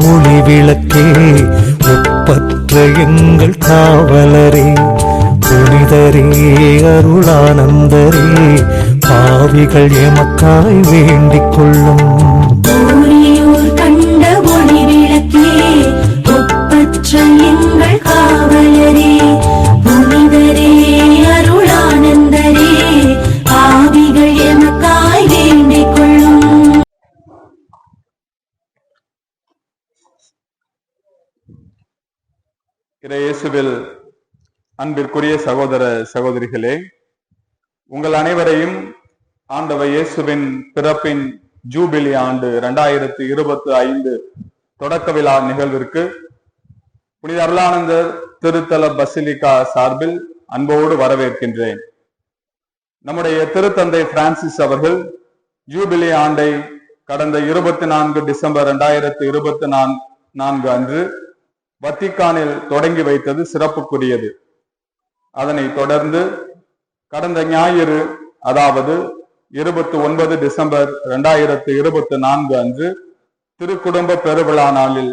ஒளி விளக்கே, ஒப்பற்ற எங்கள் காவலரே, புனிதரே அருளானந்தரே, பாவிகள் எமக்காய் வேண்டிக் கொள்ளும். ஊரியூர் கண்ட ஒளி விளக்கே, ஒப்பற்ற எங்கள் காவலரே, புனிதரே அருளானந்தரே, பாவிகள் எமக்காய் வேண்டிக் கொள்ளும். இயேசுவில் அன்பிற்குரிய சகோதர சகோதரிகளே, உங்கள் அனைவரையும் ஆண்டவர் இயேசுவின் பிறப்பின் ஜூபிலி ஆண்டு 2025 தொடக்க விழா நிகழ்விற்கு புனித அருளானந்தர் திருத்தல பசிலிகா சார்பில் அன்போடு வரவேற்கின்றேன். நம்முடைய திருத்தந்தை பிரான்சிஸ் அவர்கள் ஜூபிலி ஆண்டை கடந்த 24 டிசம்பர் 2024 அன்று வத்திக்கானில் தொடங்கி வைத்தது சிறப்புக்குரியது. அதனை தொடர்ந்து கடந்த ஞாயிறு, அதாவது 29 டிசம்பர் 2024 அன்று திருக்குடும்ப பெருவிழா நாளில்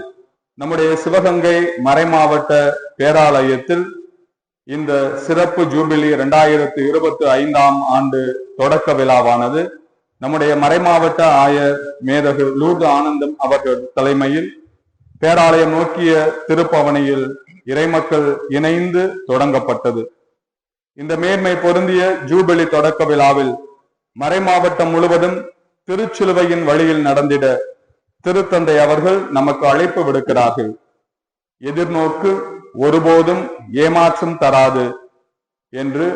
நம்முடைய சிவகங்கை மறைமாவட்ட பேராலயத்தில் இந்த சிறப்பு ஜூபிலி 2025 ஆண்டு தொடக்க விழாவானது நம்முடைய மறைமாவட்ட ஆயர் மேதகு லூர்து ஆனந்தம் அவர்கள் தலைமையில் பேராலயம் நோக்கிய திருப்பவனியில் இறைமக்கள் இணைந்து தொடங்கப்பட்டது. இந்த மேன்மை பொருந்திய ஜூபிலி தொடக்க விழாவில் மறைமாவட்டம் முழுவதும் திருச்சிலுவையின் வழியில் நடந்திட திருத்தந்தை அவர்கள் நமக்கு அழைப்பு விடுக்கிறார்கள். எதிர்நோக்கு ஒருபோதும் ஏமாற்றம் தராது என்று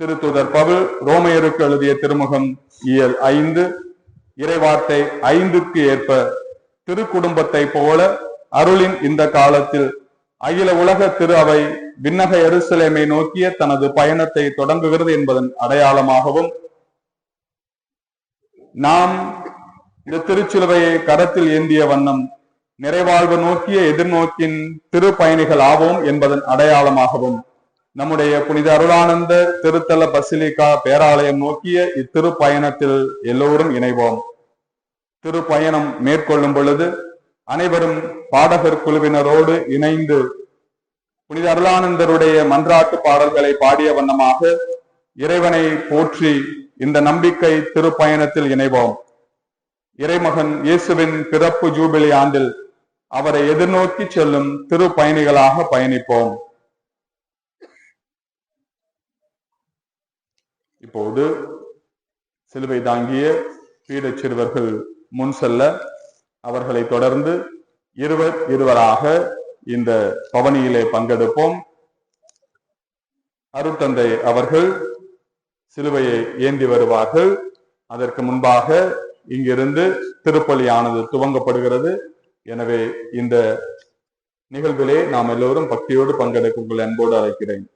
திருத்துதர் பவுல் ரோமையருக்கு எழுதிய திருமுகம் இயல் 5 இறைவார்த்தை 5க்கு ஏற்ப திருக்குடும்பத்தை போல அருளின் இந்த காலத்தில் அகில உலக திரு அவை விண்ணக எருசலேமை நோக்கிய தனது பயணத்தை தொடங்குகிறது என்பதன் அடையாளமாகவும் நாம் இந்த திருச்சிலுவையை கரத்தில் ஏந்திய வண்ணம் நிறைவாழ்வு நோக்கிய எதிர்நோக்கின் திரு பயணிகள் ஆவோம் என்பதன் அடையாளமாகவும் நம்முடைய புனித அருளானந்த திருத்தல பசிலிகா பேராலயம் நோக்கிய இத்திரு பயணத்தில் எல்லோரும் இணைவோம். திரு பயணம் மேற்கொள்ளும் பொழுது அனைவரும் பாடகர் குழுவினரோடு இணைந்து புனித அருளானந்தருடைய மன்றாட்டு பாடல்களை பாடிய வண்ணமாக இறைவனை போற்றி இந்த நம்பிக்கை திருப்பயணத்தில் இணைவோம். இறைமகன் இயேசுவின் பிறப்பு ஜூபிலி ஆண்டில் அவரை எதிர்நோக்கி செல்லும் திரு பயணிகளாக பயணிப்போம். இப்போது சிலுவை தாங்கிய பீடச் சிறுவர்கள் முன் செல்ல, அவர்களை தொடர்ந்து இருவராக இந்த பவனியிலே பங்கெடுப்போம். அருட்தந்தை அவர்கள் சிலுவையை ஏந்தி வருவார்கள். அதற்கு முன்பாக இங்கிருந்து திருப்பலியானது துவங்கப்படுகிறது. எனவே இந்த நிகழ்விலே நாம் எல்லோரும் பக்தியோடு பங்கெடுக்க உங்கள் அன்போடு அழைக்கிறேன்.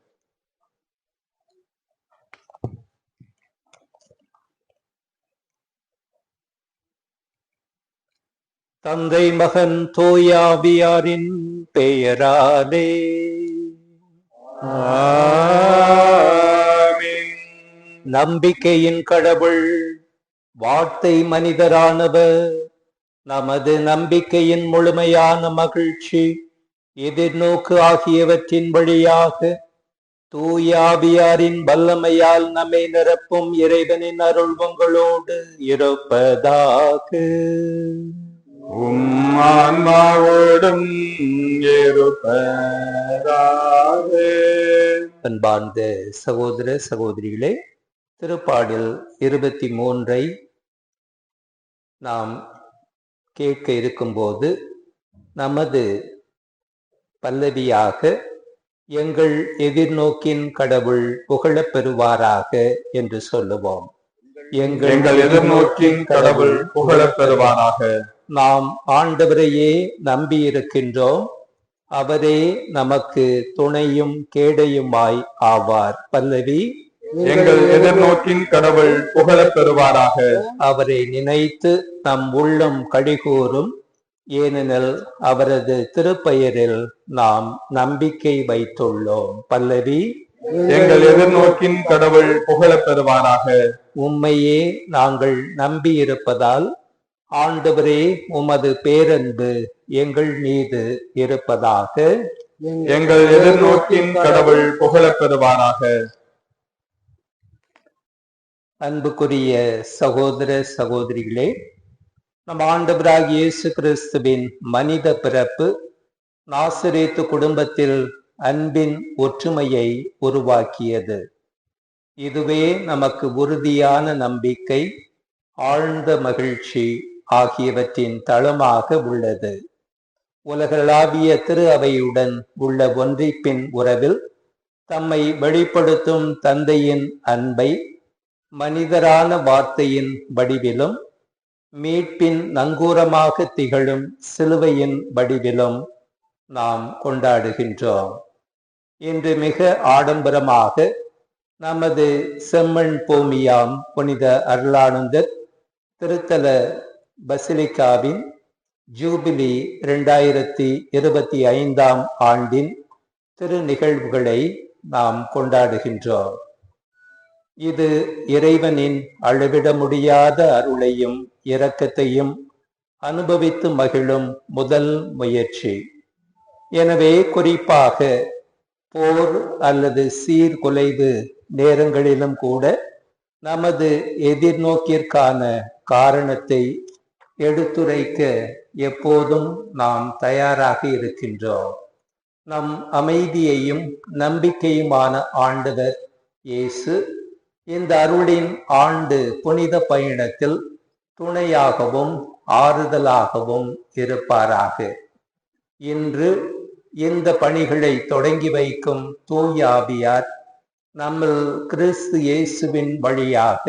தந்தை மகன் தூயாவியாரின் பெயராலே ஆமென். நம்பிக்கையின் கடவுள் வார்த்தை மனிதரானவர், நமது நம்பிக்கையின் முழுமையான மகிழ்ச்சி எதிர்நோக்கு ஆகியவற்றின் வழியாக தூயாவியாரின் வல்லமையால் நம்மை நிரப்பும் இறைவனின் அருள் உங்களோடு இருப்பதாக. ஆன்மாவோடும் இருப்பதாக. அன்பார்ந்த சகோதர சகோதரிகளே, திருப்பாடல் 23 நாம் கேட்க இருக்கும்போது நமது பல்லவியாக எங்கள் எதிர்நோக்கின் கடவுள் புகழப் பெறுவாராக என்று சொல்லுவோம். எங்கள் எதிர்நோக்கின் கடவுள் புகழப் பெறுவாராக. நாம் ஆண்டவரையே நம்பி இருக்கின்றோம், அவரே நமக்கு துணையும் கேடையுமாய் ஆவார். பல்லவி: எங்கள் எதிர்நோக்கின் கடவுள் புகழப் பெறுவாராக. அவரை நினைத்து நம் உள்ளம் கழிகூறும், ஏனெனில் அவரது திருப்பெயரில் நாம் நம்பிக்கை வைத்துள்ளோம். பல்லவி: எங்கள் எதிர்நோக்கின் கடவுள் புகழப் பெறுவாராக. உம்மையே நாங்கள் நம்பி இருப்பதால் ஆண்டவரே, உமது பேரன்பு எங்கள் மீது இருப்பதாக. எங்கள் எதிர்நோக்கின் கடவுள் புகழப் பெறுவாராக. அன்புக்குரிய சகோதர சகோதரிகளே, நம் ஆண்டவராகிய இயேசு கிறிஸ்துவின் மனித பிறப்பு நாசரேத்து குடும்பத்தில் அன்பின் ஒற்றுமையை உருவாக்கியது. இதுவே நமக்கு உறுதியான நம்பிக்கை, ஆழ்ந்த மகிழ்ச்சி ஆகியவற்றின் தளமாக உள்ளது. உலகளாவிய திரு அவையுடன் உள்ள ஒன்றிப்பின் உறவில் தம்மை வெளிப்படுத்தும் தந்தையின் அன்பை மனிதரான வார்த்தையின் வடிவிலும் மீட்பின் நங்கூரமாக திகழும் சிலுவையின் வடிவிலும் நாம் கொண்டாடுகின்றோம். இன்று மிக ஆடம்பரமாக நமது செம்மண் பூமியாம் புனித அருளானந்தர் திருத்தல பசிலிக்காவின் ஜூபிலி 2025 ஆண்டின் திரு நிகழ்வுகளை நாம் கொண்டாடுகின்றோம். இது இறைவனின் அளவிட முடியாத அருளையும் இரக்கத்தையும் அனுபவித்து மகிழும் முதல் முயற்சி. எனவே குறிப்பாக போர் அல்லது சீர்குலைவு நேரங்களிலும் கூட நமது எதிர்நோக்கிற்கான காரணத்தை எடுத்துரைக்க எப்போதும் நாம் தயாராக இருக்கின்றோம். நம் அமைதியையும் நம்பிக்கையுமான ஆண்டவர் இயேசு இந்த அருளின் ஆண்டு புனித பயணத்தில் துணையாகவும் ஆறுதலாகவும் இருப்பாராக. இன்று இந்த பணிகளை தொடங்கி வைக்கும் தூய ஆவியார் நம்மில் கிறிஸ்து இயேசுவின் வழியாக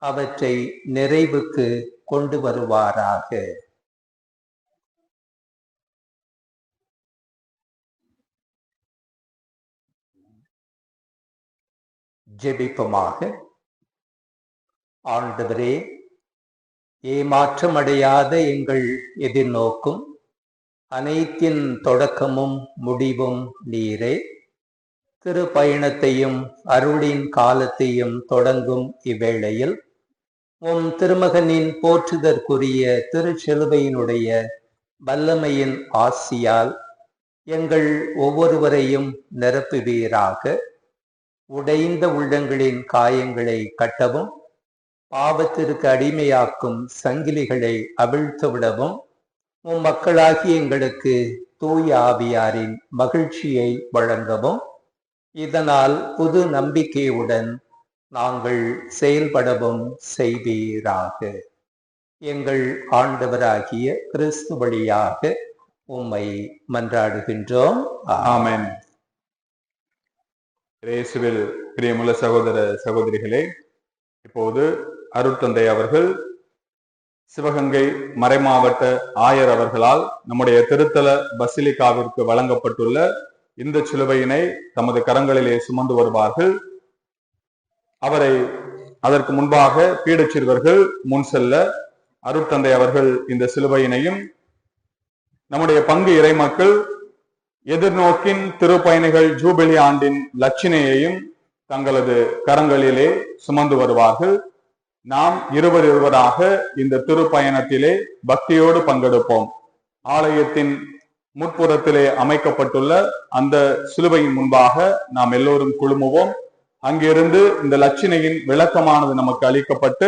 அவற்றை நிறைவுக்கு கொண்டு வருவாராக. ஜெபிப்பமாக. ஆண்டவரே, ஏமாற்றமடையாத எங்கள் எதிர்நோக்கும் அனைத்தின் தொடக்கமும் முடிவும் நீரே. திரு பயணத்தையும் அருளின் காலத்தையும் தொடங்கும் இவ்வேளையில் உம் திருமகனின் போற்றுதற்குரிய திருச்சிலுவையினுடைய வல்லமையின் ஆசியால் எங்கள் ஒவ்வொருவரையும் நிரப்புவீராக. உடைந்த உள்ளங்களின் காயங்களை கட்டவும், பாவத்திற்கு அடிமையாக்கும் சங்கிலிகளை அவிழ்த்துவிடவும் உம் மக்களாகி எங்களுக்கு தூய ஆவியாரின் மகிழ்ச்சியை வழங்கவும், இதனால் புது நம்பிக்கையுடன் நாங்கள் செயல்படவும் செய்வீராக. எங்கள் ஆண்டவராகிய கிறிஸ்து வழியாக உம்மை மன்றாடுகின்றோம். ஆமென். இயேசுவில் பிரியமுள்ள சகோதர சகோதரிகளே, இப்போது அருட்தந்தை அவர்கள் சிவகங்கை மறைமாவட்ட ஆயர் அவர்களால் நம்முடைய திருத்தல பசிலிக்காவிற்கு வழங்கப்பட்டுள்ள இந்த சிலுவையினை தமது கரங்களிலே சுமந்து வருவார்கள். அவரை அதற்கு முன்பாக பீடச்சிறுவர்கள் முன் செல்ல அருட்தந்தை அவர்கள் இந்த சிலுவையினையும் நம்முடைய பங்கு இறைமக்கள் எதிர்நோக்கின் திருப்பயணிகள் ஜூபிலி ஆண்டின் லட்சணையையும் தங்களது கரங்களிலே சுமந்து வருவார்கள். நாம் இருவராக இந்த திருப்பயணத்திலே பக்தியோடு பங்கெடுப்போம். ஆலயத்தின் முற்புறத்திலே அமைக்கப்பட்டுள்ள அந்த சிலுவையின் முன்பாக நாம் எல்லோரும் குழுமுவோம். அங்கிருந்து இந்த லட்சணையின் விளக்கமானது நமக்கு அளிக்கப்பட்டு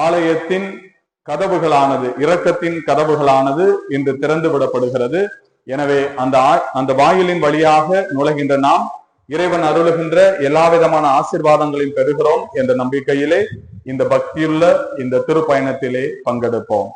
ஆலயத்தின் கதவுகளானது, இரக்கத்தின் கதவுகளானது இன்று திறந்து விடப்படுகிறது. எனவே அந்த வாயிலின் வழியாக நுழைகின்ற நாம் இறைவன் அருளுகின்ற எல்லா விதமான ஆசீர்வாதங்களையும் பெறுகிறோம் என்ற நம்பிக்கையிலே இந்த பக்தியுள்ள இந்த திருப்பயணத்திலே பங்கெடுப்போம்.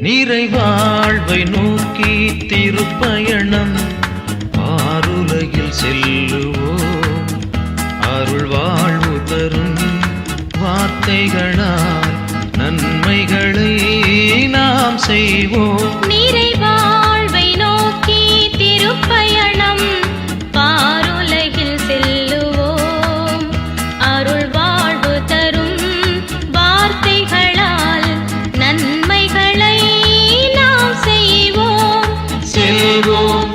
நிறைவாழ்வை நோக்கி திருப்பயணம் ஆருலகில் செல்லுவோம். அருள் வாழ்வு தரும் வார்த்தைகளால் நன்மைகளை நாம் செய்வோம். நிறைவாழ்வை நோக்கி திருப்பயணம் பாருலகில் செல்லுவோம். அருள் வாழ்வு தரும் வார்த்தைகளால் நன்மைகளை நாம் செய்வோம். செல்வோம்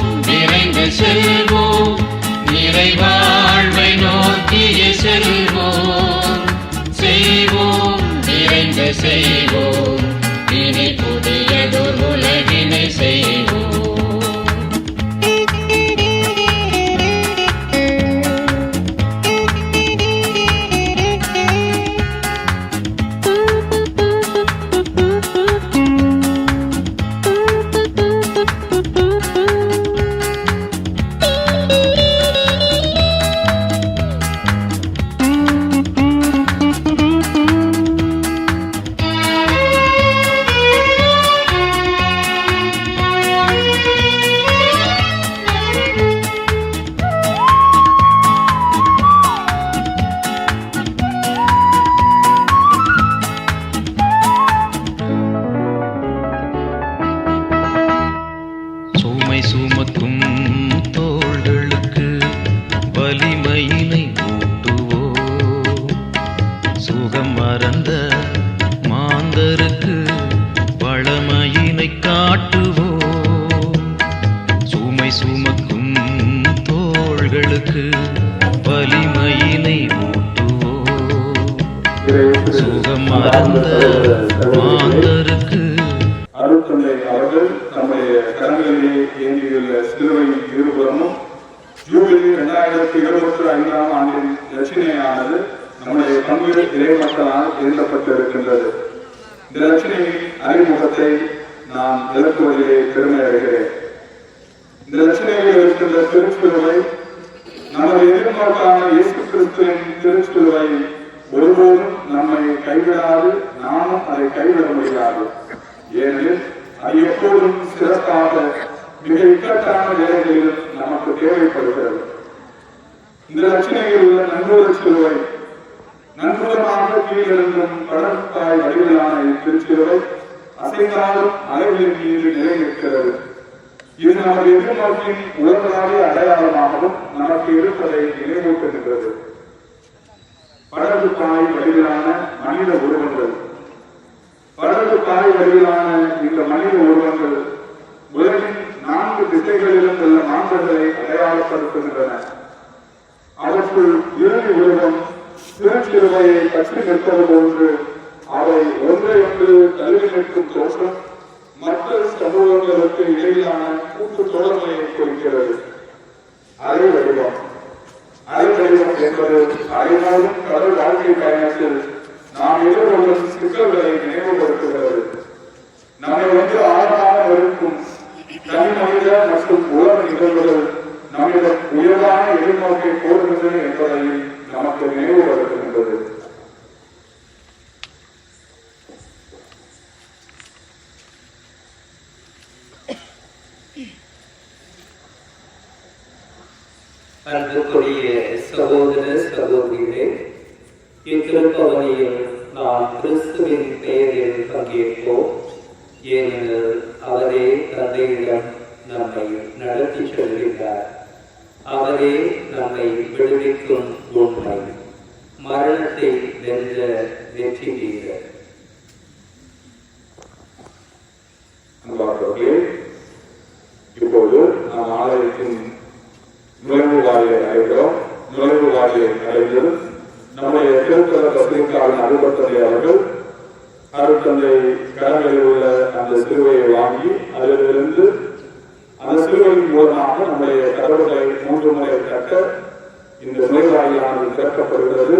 மாந்தருக்கு வளமையினை காட்டுவோம். சுமை சுமக்கும் தோள்களுக்கு வலிமையினை ஊட்டுவோம். சுகம் மறந்த மாந்தருக்கு அருட்தந்தை அவர்கள் நம்முடைய கரங்களிலே ஏந்தியுள்ள சிலுவையின் இருபுறமும் ஜூபிலி 2025 ஆண்டின் லட்சணையானது நம்முடைய பங்கு இறைமக்களால் எழுதப்பட்டிருக்கின்றது. இந்த லட்சணையின் அறிமுகத்தை நான் விளக்குவதிலே பெருமை அடைகிறேன். இந்த லட்சணையில் இருக்கின்ற திருச்சிலுவை நமது எதிர்நோக்கான இயேசு கிறிஸ்துவின் திருச்சிலுவை ஒருபோதும் நம்மை கைவிடாது, நாமும் அதை கைவிட முடியாது. ஏனெனில் அது எப்போதும் சிறப்பாக மிக இக்கட்டான வேலைகளில் நமக்கு தேவைப்படுகிறது. இந்த லட்சணையில் உள்ள நன்கூர சிலுவை நன்கூரமாக கீழிருந்தும் கடற்காய் வடிவிலான இத்திருச்சிலுவை அசைந்தாலும் அலைகளின் மீது நிலை நிற்கிறது. இது நமது எதிர்நோக்கின் உலகளாவிய அடையாளமாகவும் நமக்கு இருப்பதை நினைவூட்டுகின்றது. படகு காய் வடிவிலான மனித உருவங்கள். படகு காய் வடிவிலான இந்த மனித உருவங்கள் உலகின் 4 திசைகளிலும் உள்ள மாந்தர்களை அடையாளப்படுத்துகின்றன. அவற்றுள் இறுதி உருவம் திருச்சிலுவையை பற்றி நிற்பது போன்று அவை ஒன்றையொன்று தழுவி நிற்கும் தோற்றம் மற்ற சமூகங்களுக்கு இடையிலான கூட்டு தோழமையை குறிக்கிறது. அலை வடிவம். அலை வடிவம் என்பது அலைநாளும் கடல் வாழ்க்கை பயணத்தில் நாம் எதிர்கொள்ளும் சிக்கல்களை நினைவுபடுத்துகிறது. நம்மை வந்து ஆழமாக இருக்கும் தனி மனித மற்றும் உலக நிகழ்வுகள் நம்மிடம் உயர்வான எதிர்நோக்கை கோருகின்றன என்பதையும் நமக்கு நினைவுபடுத்துகின்றது. அன்புக்குரிய சகோதர சகோதரிகளே, இத்திருப்பவனியில் நாம் கிறிஸ்துவின் பெயரில் பங்கேற்போம். ஏனெனில் அவரே தந்தையிடம் நம்மை நடத்தி செல்கின்றார். அவரே நம்மை விடுவிக்கும் உண்மை, மரணத்தை வென்ற வெற்றி வீரர். இப்போது நாம் ஆலயத்தின் நுழைவு வாயிலை அடைகிறோம். நுழைவு வாயிலை அடைந்து நம்முடைய திருத்தல பத்திரிகையாளர் அருட்தந்தை அவர்கள் அருட்தந்தை கடலில் உள்ள அந்த சிலுவையை வாங்கி அதிலிருந்து அந்த சிலுவையின் மூலமாக நம்முடைய கடவுளை 3 முறை கட்ட இந்த நுழைவாயிலானது திறக்கப்படுகிறது.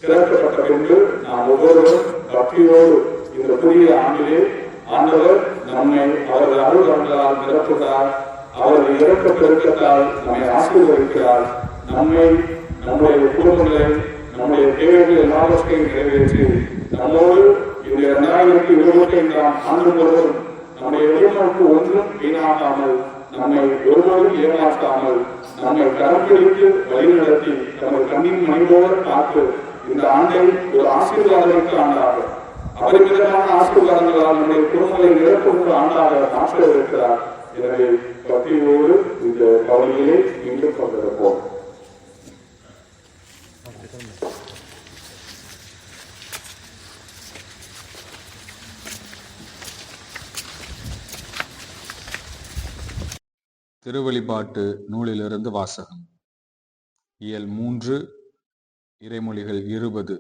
திறக்கப்பட்ட பின்பு நாம் ஒவ்வொருவரும் பக்தியோடு இந்த புதிய ஆண்டிலே ஆண்டவர் நம்மை அவரது அருள்களால் நிரப்புகிறார். அவரது இறக்க பெருக்கத்தால் நம்மை ஆசீர்வதிக்கிறார். நம்மை, நம்முடைய குடும்பங்களை, நம்முடைய தேவைகள் எல்லாவற்றையும் நிறைவேற்றி நம்மோடு இந்த 2025 ஆண்டு முழுவதும் நம்முடைய எதிர்நோக்கு ஒன்றும் வீணாகாமல், நம்மை ஒருபோதும் ஏமாற்றாமல், நம்மை கரம்பிடித்து வழிநடத்தி நமது கண்ணின் மணிபோல காத்து இந்த ஆண்டை ஒரு ஆசீர்வாதத்திற்கு ஆண்டாக, அவரிடமான ஆசீர்வாதங்களால் நம்முடைய குடும்பங்களை நிரப்புகின்ற ஆண்டாக மாற்ற இருக்கிறார். எனவே பக்தியோடு இந்த பகுதியிலே இன்று கொண்டிருப்போம். திருவெளிப்பாட்டு நூலிலிருந்து வாசகம். இயல் 3, இறைமொழிகள் 20.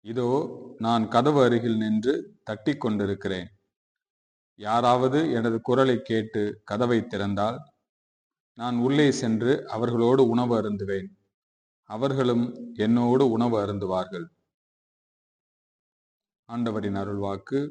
இதோ நான் கதவு அருகில் நின்று தட்டிக் கொண்டிருக்கிறேன். யாராவது எனது குரலை கேட்டு கதவை திறந்தால் நான் உள்ளே சென்று அவர்களோடு உணவு அருந்துவேன், அவர்களும் என்னோடு உணவு அருந்துவார்கள். ஆண்டவரின் அருள்வாக்கு.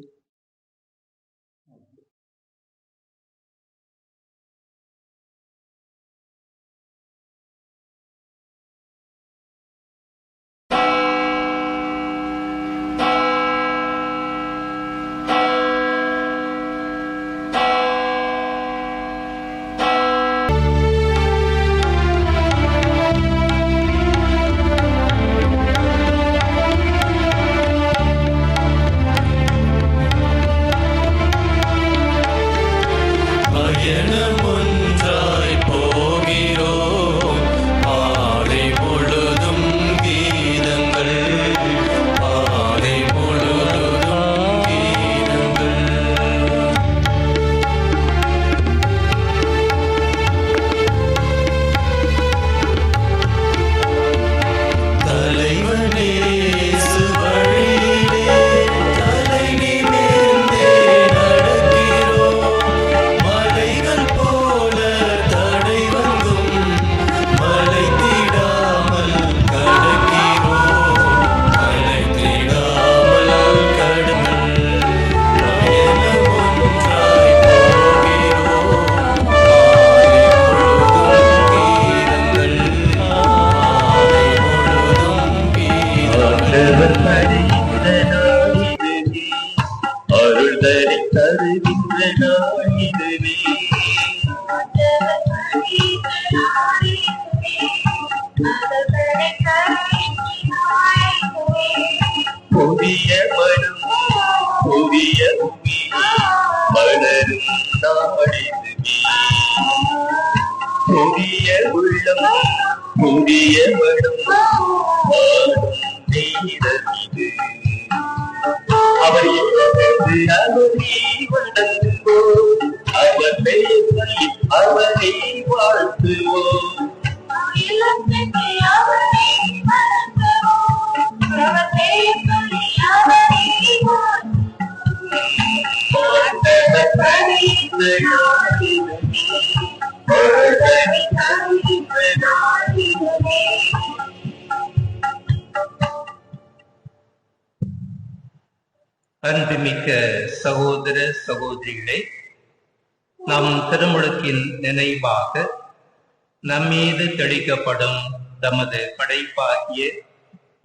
வருகின்ற நாளிதுவே. புதிய மனம் புதிய மலரும் நாளிதுவே. புதிய உள்ளம் புதிய மனம் நேரமிது. அவர் அவரை வணங்குவோம், அவர் பெயரை அவரை வாழ்த்துவோம். அன்புமிக்க சகோதர சகோதரிகளே, நம் திருமுழுக்கின் நினைவாக நம்மீது தெளிக்கப்படும் தமது படைப்பாகிய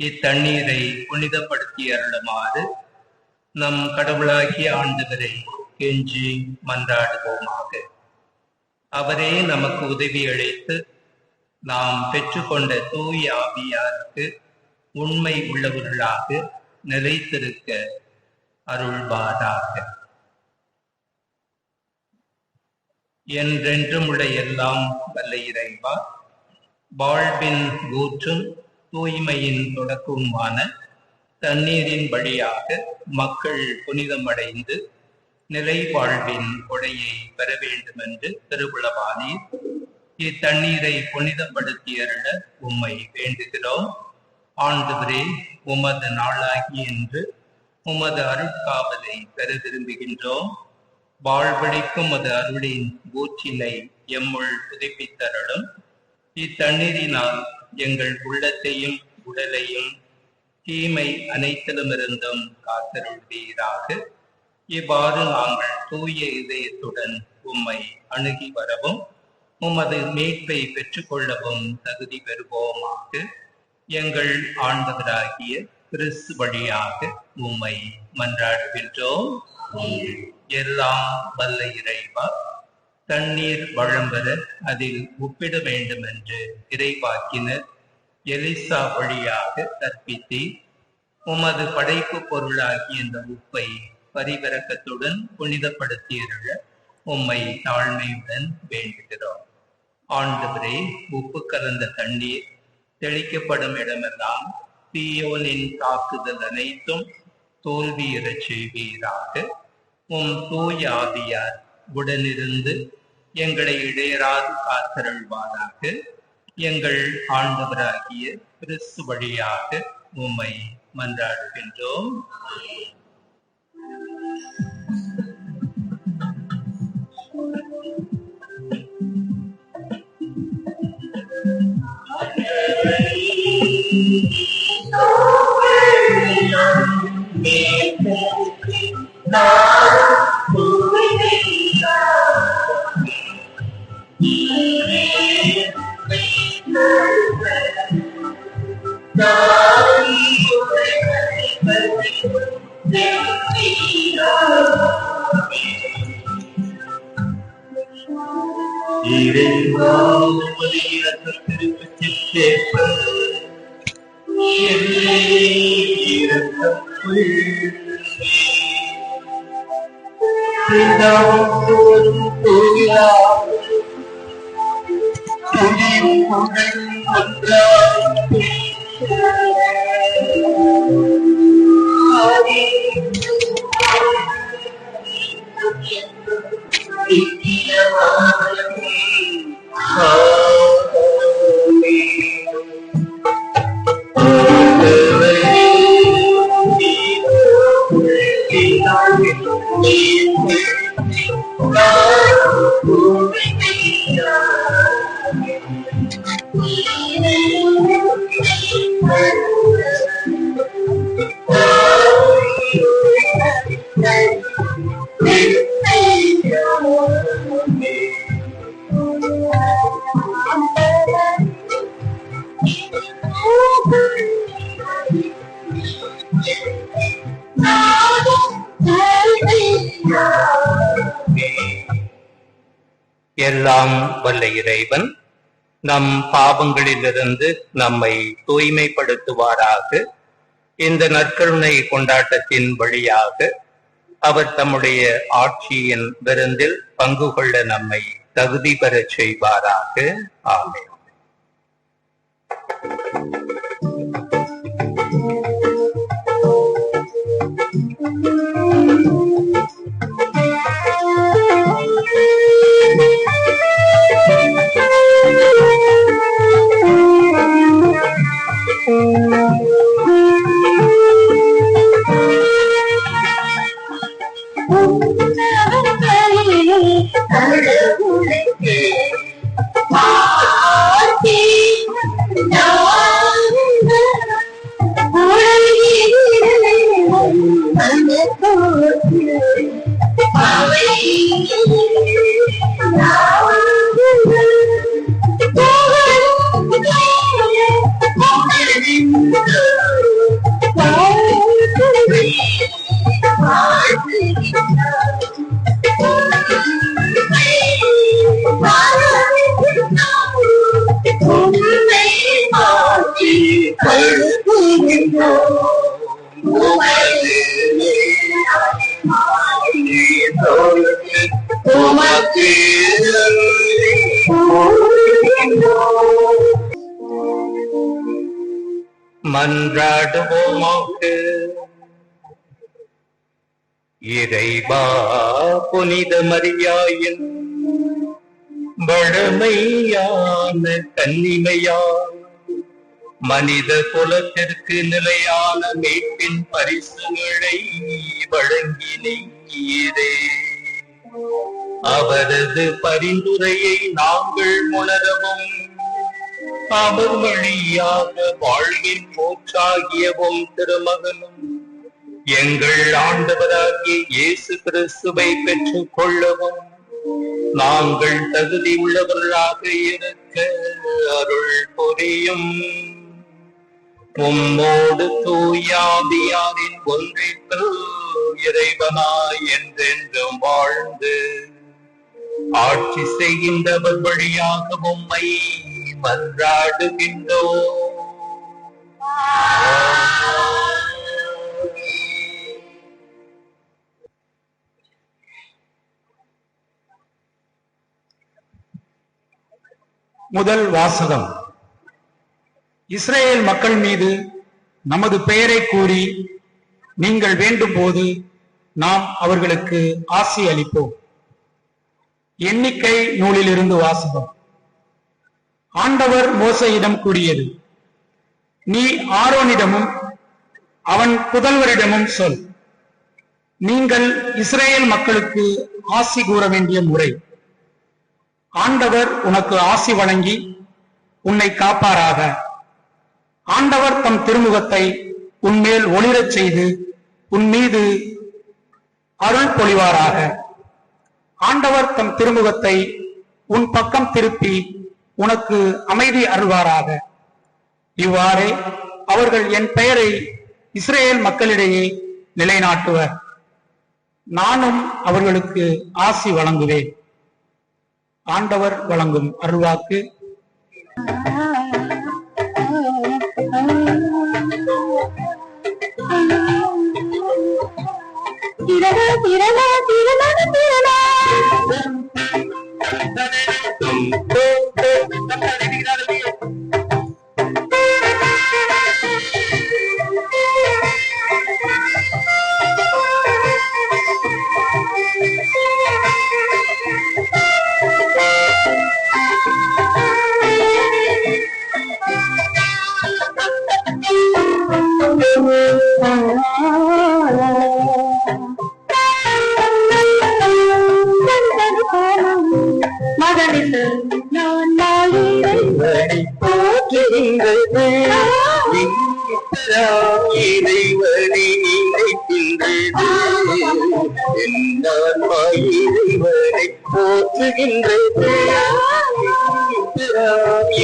இத்தண்ணீரை புனிதப்படுத்தி அருளுமாறு நம் கடவுளாகிய ஆண்டவரை கெஞ்சி மன்றாடுவோமாக. அவரே நமக்கு உதவி அளித்து நாம் பெற்றுக்கொண்ட தூய ஆவியாருக்கு உண்மை உள்ளவர்களாக நிலைத்திருக்க அருள்வாராக. என்றென்றும் உள்ள எல்லாம் வல்ல இறைவா, வாழ்வின் ஊற்றும் தூய்மையின் தொடக்கமுமான தண்ணீரின் வழியாக மக்கள் புனிதமடைந்து நிலை வாழ்வின் கொடையை பெற வேண்டும் என்று திருவுளவானீர். இத்தண்ணீரை புனிதப்படுத்தி அருள உம்மை வேண்டுகிறோம். ஆண்டவரே, உமது நாளாகி என்று உமது அருட்காவலை பெற விரும்புகின்றோம். வாழ்வழிக்கும் அது அருளின் ஊற்றினை எம்முள் புதுப்பித்தருளும். இத்தண்ணீரினால் எங்கள் உள்ளத்தையும் உடலையும் தீமை அனைத்திலுமிருந்தும் காத்தருள்வீராக. இவ்வாறு நாங்கள் தூய இதயத்துடன் உம்மை அணுகி வரவும் உமது மீட்பை பெற்றுக்கொள்ளவும் தகுதி பெறுவோமாக. எங்கள் ஆண்டவராகிய கிறிஸ்து வழியாக உம்மை மன்றாடுகின்றோம். எல்லாம் வல்ல இறைவா, தண்ணீர் வழம்பெற அதில் உப்பிட வேண்டும் என்று இறைவாக்கினர் எலிசா வழியாக கற்பித்து உமது படைப்பு பொருளாகி இந்த உப்பை பரிவிரக்கத்துடன் புனிதப்படுத்தியருள உம்மை தாழ்மையுடன் வேண்டுகிறோம். ஆண்டவரே, உப்பு கலந்த தண்ணீர் தெளிக்கப்படும் இடமெல்லாம் தீயோனின் தாக்குதல் அனைத்தும் தோல்வியுறச் செய்வீராக. உம் தூய ஆவியார் உடனிருந்து எங்களை இடையராது காத்தருள்வாராக. எங்கள் ஆண்டவராகிய கிறிஸ்து வழியாக உம்மை மன்றாடுகின்றோம். No. எல்லாம் வல்ல இறைவன் நம் பாவங்களிலிருந்து நம்மை தூய்மைப்படுத்துவாராக. இந்த நற்கருணை கொண்டாட்டத்தின் வழியாக அவர் தம்முடைய ஆட்சியின் விருந்தில் பங்கு கொள்ள நம்மை தகுதி பெறச் செய்வாராக. ஆமென். மன்றாடுவோமாக. இறைவா, புனித மரியாயின் வழமையான கன்னிமையால் மனித குலத்திற்கு நிலையான மீட்பின் பரிசுகளை வழங்கினீரே. அவரது பரிந்துரையை நாங்கள் உணரவும் அவர் வழியாக வாழ்வின் மூச்சாகியவும் திருமகனும் எங்கள் ஆண்டவராகிய இயேசு கிறிஸ்துவை பெற்றுக் கொள்ளவும் நாங்கள் தகுதி உள்ளவர்களாக இருக்க அருள் புரியும். உம்மோடு தூயாவியாரின் ஒன்றிற்குள் இறைவனாய் என்றென்றும் வாழ்ந்து ஆட்சி செய்கின்றவர் வழியாக உம்மை மன்றாடுகின்றோம். முதல் வாசகம். இஸ்ரேல் மக்கள் மீது நமது பெயரை கூறி நீங்கள் வேண்டும் போது நாம் அவர்களுக்கு ஆசி அளிப்போம். எண்ணிக்கை நூலிலிருந்து வாசகம். ஆண்டவர் மோசேயிடம் கூறியது, நீ ஆரோனிடமும் அவன் புதல்வரிடமும் சொல், நீங்கள் இஸ்ரேல் மக்களுக்கு ஆசி கூற வேண்டிய முறை. ஆண்டவர் உனக்கு ஆசி வழங்கி உன்னை காப்பாராக. ஆண்டவர் தம் திருமுகத்தை உன்மேல் ஒளிரச் செய்து உன் மீது அருள் பொழிவாராக. ஆண்டவர் தம் திருமுகத்தை உன் பக்கம் திருப்பி உனக்கு அமைதி அருள்வாராக. இவ்வாறே அவர்கள் என் பெயரை இஸ்ரேல் மக்களிடையே நிலைநாட்டுவர். நானும் அவர்களுக்கு ஆசி வழங்குவேன். ஆண்டவர் வழங்கும் அருள்வாக்கு. மகனித்து நான் நாளிரை போற்றுகின்றது இறைவனை நினைக்கின்றது இறைவனை போற்றுகின்றது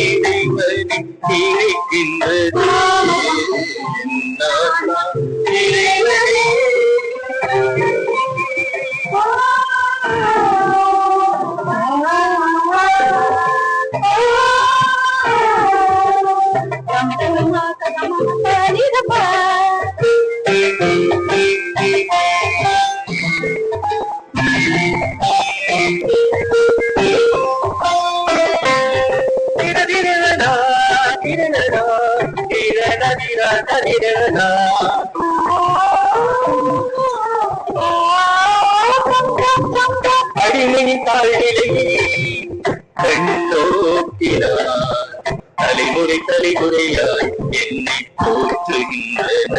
இறைவனை நினைக்கின்றது இறைவனை அடிமை தாழ்நிலை தலைமுறை தலைமுறையாய் என்னை போற்றுகின்றன.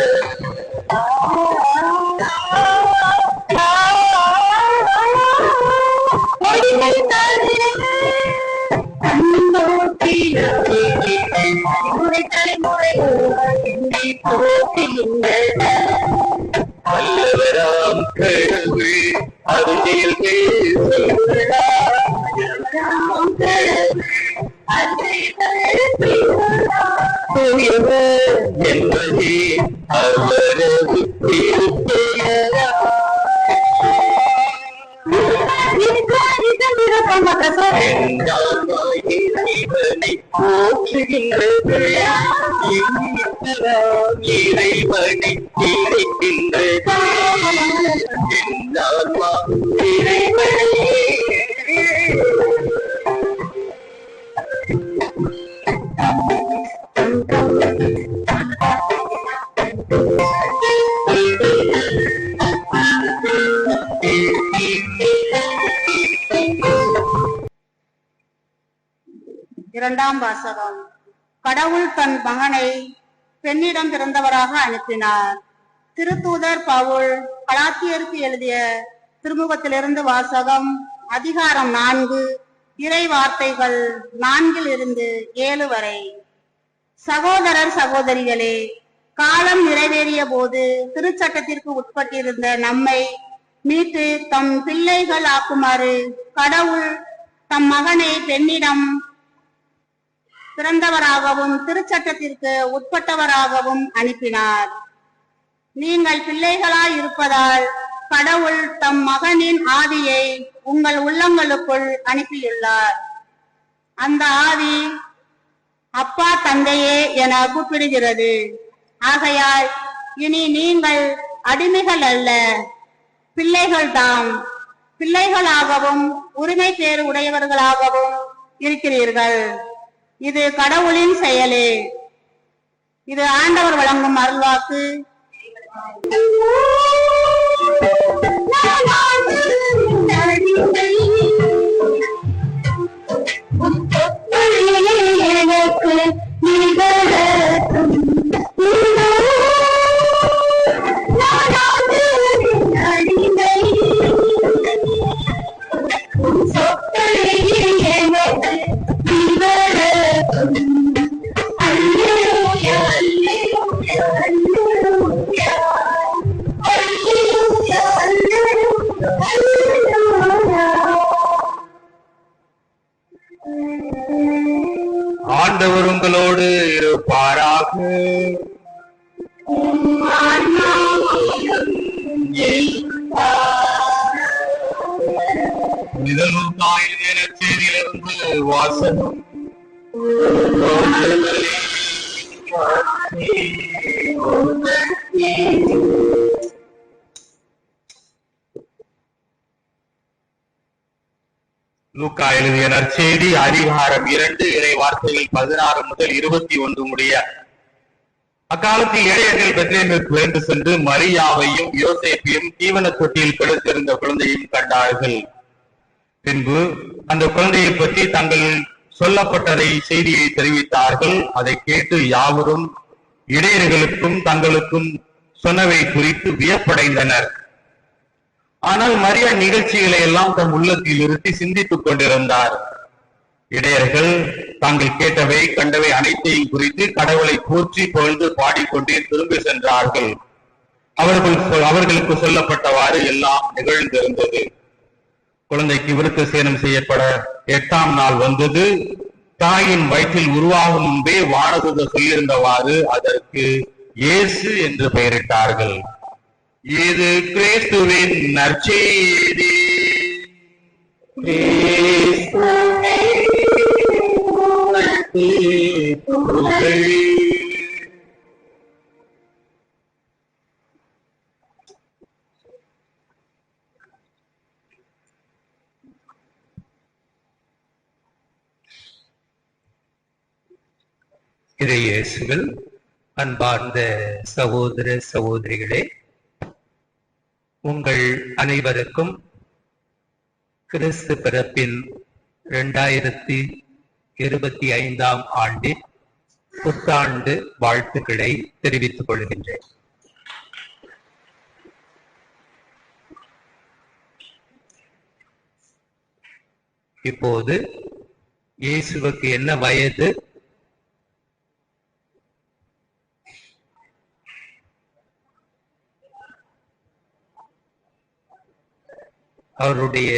வல்லவராம் கடவுள் அருள்கள் என்பதே அவரது திருப்பெயரா. இறைவனை போற்றுகின்றது, இறைவனை இறைக்கின்றது என் ஆன்மா இறைவனை. இரண்டாம் வாசகம். கடவுள் தன் மகனை பெண்ணிடம் பிறந்தவராக அனுப்பினார். திருத்தூதர் பவுல் கலாத்தியருக்கு எழுதிய திருமுகத்திலிருந்து வாசகம். அதிகாரம் 4, இறை வார்த்தைகள் 4-7 வரை. சகோதரர் சகோதரிகளே, காலம் நிறைவேறிய போது திருச்சட்டத்திற்கு உட்பட்டிருந்த நம்மை மீட்டு தம் பிள்ளைகள் ஆக்குமாறு கடவுள் தம் மகனை பெண்ணிடம் பிறந்தவராகவும் திருச்சட்டத்திற்கு உட்பட்டவராகவும் அனுப்பினார். நீங்கள் பிள்ளைகளாய் இருப்பதால் கடவுள் தம் மகனின் ஆவியை உங்கள் உள்ளங்களுக்குள் அனுப்பியுள்ளார். அந்த ஆவி அப்பா தந்தையே என கூப்பிடுகிறது. ஆகையால் இனி நீங்கள் அடிமைகள் அல்ல, பிள்ளைகள்தாம். பிள்ளைகளாகவும் உரிமை பேறு உடையவர்களாகவும் இருக்கிறீர்கள். இது கடவுளின் செயலே. இது ஆண்டவர் வழங்கும் அருள்வாக்கு. ஆண்டவர் உங்களோடு இருப்பாராக. செய்தியிலிருந்து வாசகம். லூக்கா எழுதிய நற்செய்தி அதிகாரம் 2 இறை வார்த்தைகள் 16 முதல் 21 முடிய. அக்காலத்தில் இளையர்கள் பெத்லகேமுக்கு விரைந்து சென்று மரியாவையும் யோசேப்பையும் தீவன தொட்டியில் படுத்திருந்த குழந்தையும் கண்டார்கள். பின்பு அந்த குழந்தையை பற்றி தங்கள் சொல்லப்பட்டதை செய்தியை தெரிவித்தார்கள். அதை கேட்டு யாவரும் இடையர்களுக்கும் தங்களுக்கும் சொன்னவை குறித்து வியப்படைந்தனர். ஆனால் மரியா நிகழ்ச்சிகளை எல்லாம் தம் உள்ளத்தில் இருத்தி சிந்தித்துக் கொண்டிருந்தார். இடையர்கள் தாங்கள் கேட்டவை கண்டவை அனைத்தையும் குறித்து கடவுளை போற்றி புகழ்ந்து பாடிக்கொண்டே திரும்பி சென்றார்கள். அவர்களுக்கு சொல்லப்பட்டவாறு எல்லாம் நிகழ்ந்திருந்தது. குழந்தைக்கு விருத்த சேனம் செய்யப்பட 8ஆம் நாள் வந்தது. தாயின் வயிற்றில் உருவாகும் முன்பே வானதூதர் சொல்லியிருந்தவாறு அதற்கு இயேசு என்று பெயரிட்டார்கள். இது கிறிஸ்துவின் நற்செய்தி. இறையேசுவில் அன்பார்ந்த சகோதர சகோதரிகளே, உங்கள் அனைவருக்கும் கிறிஸ்து பிறப்பின் 2025 ஆண்டின் புத்தாண்டு வாழ்த்துக்களை தெரிவித்துக் கொள்கின்றேன். இப்போது இயேசுவுக்கு என்ன வயது? அவருடைய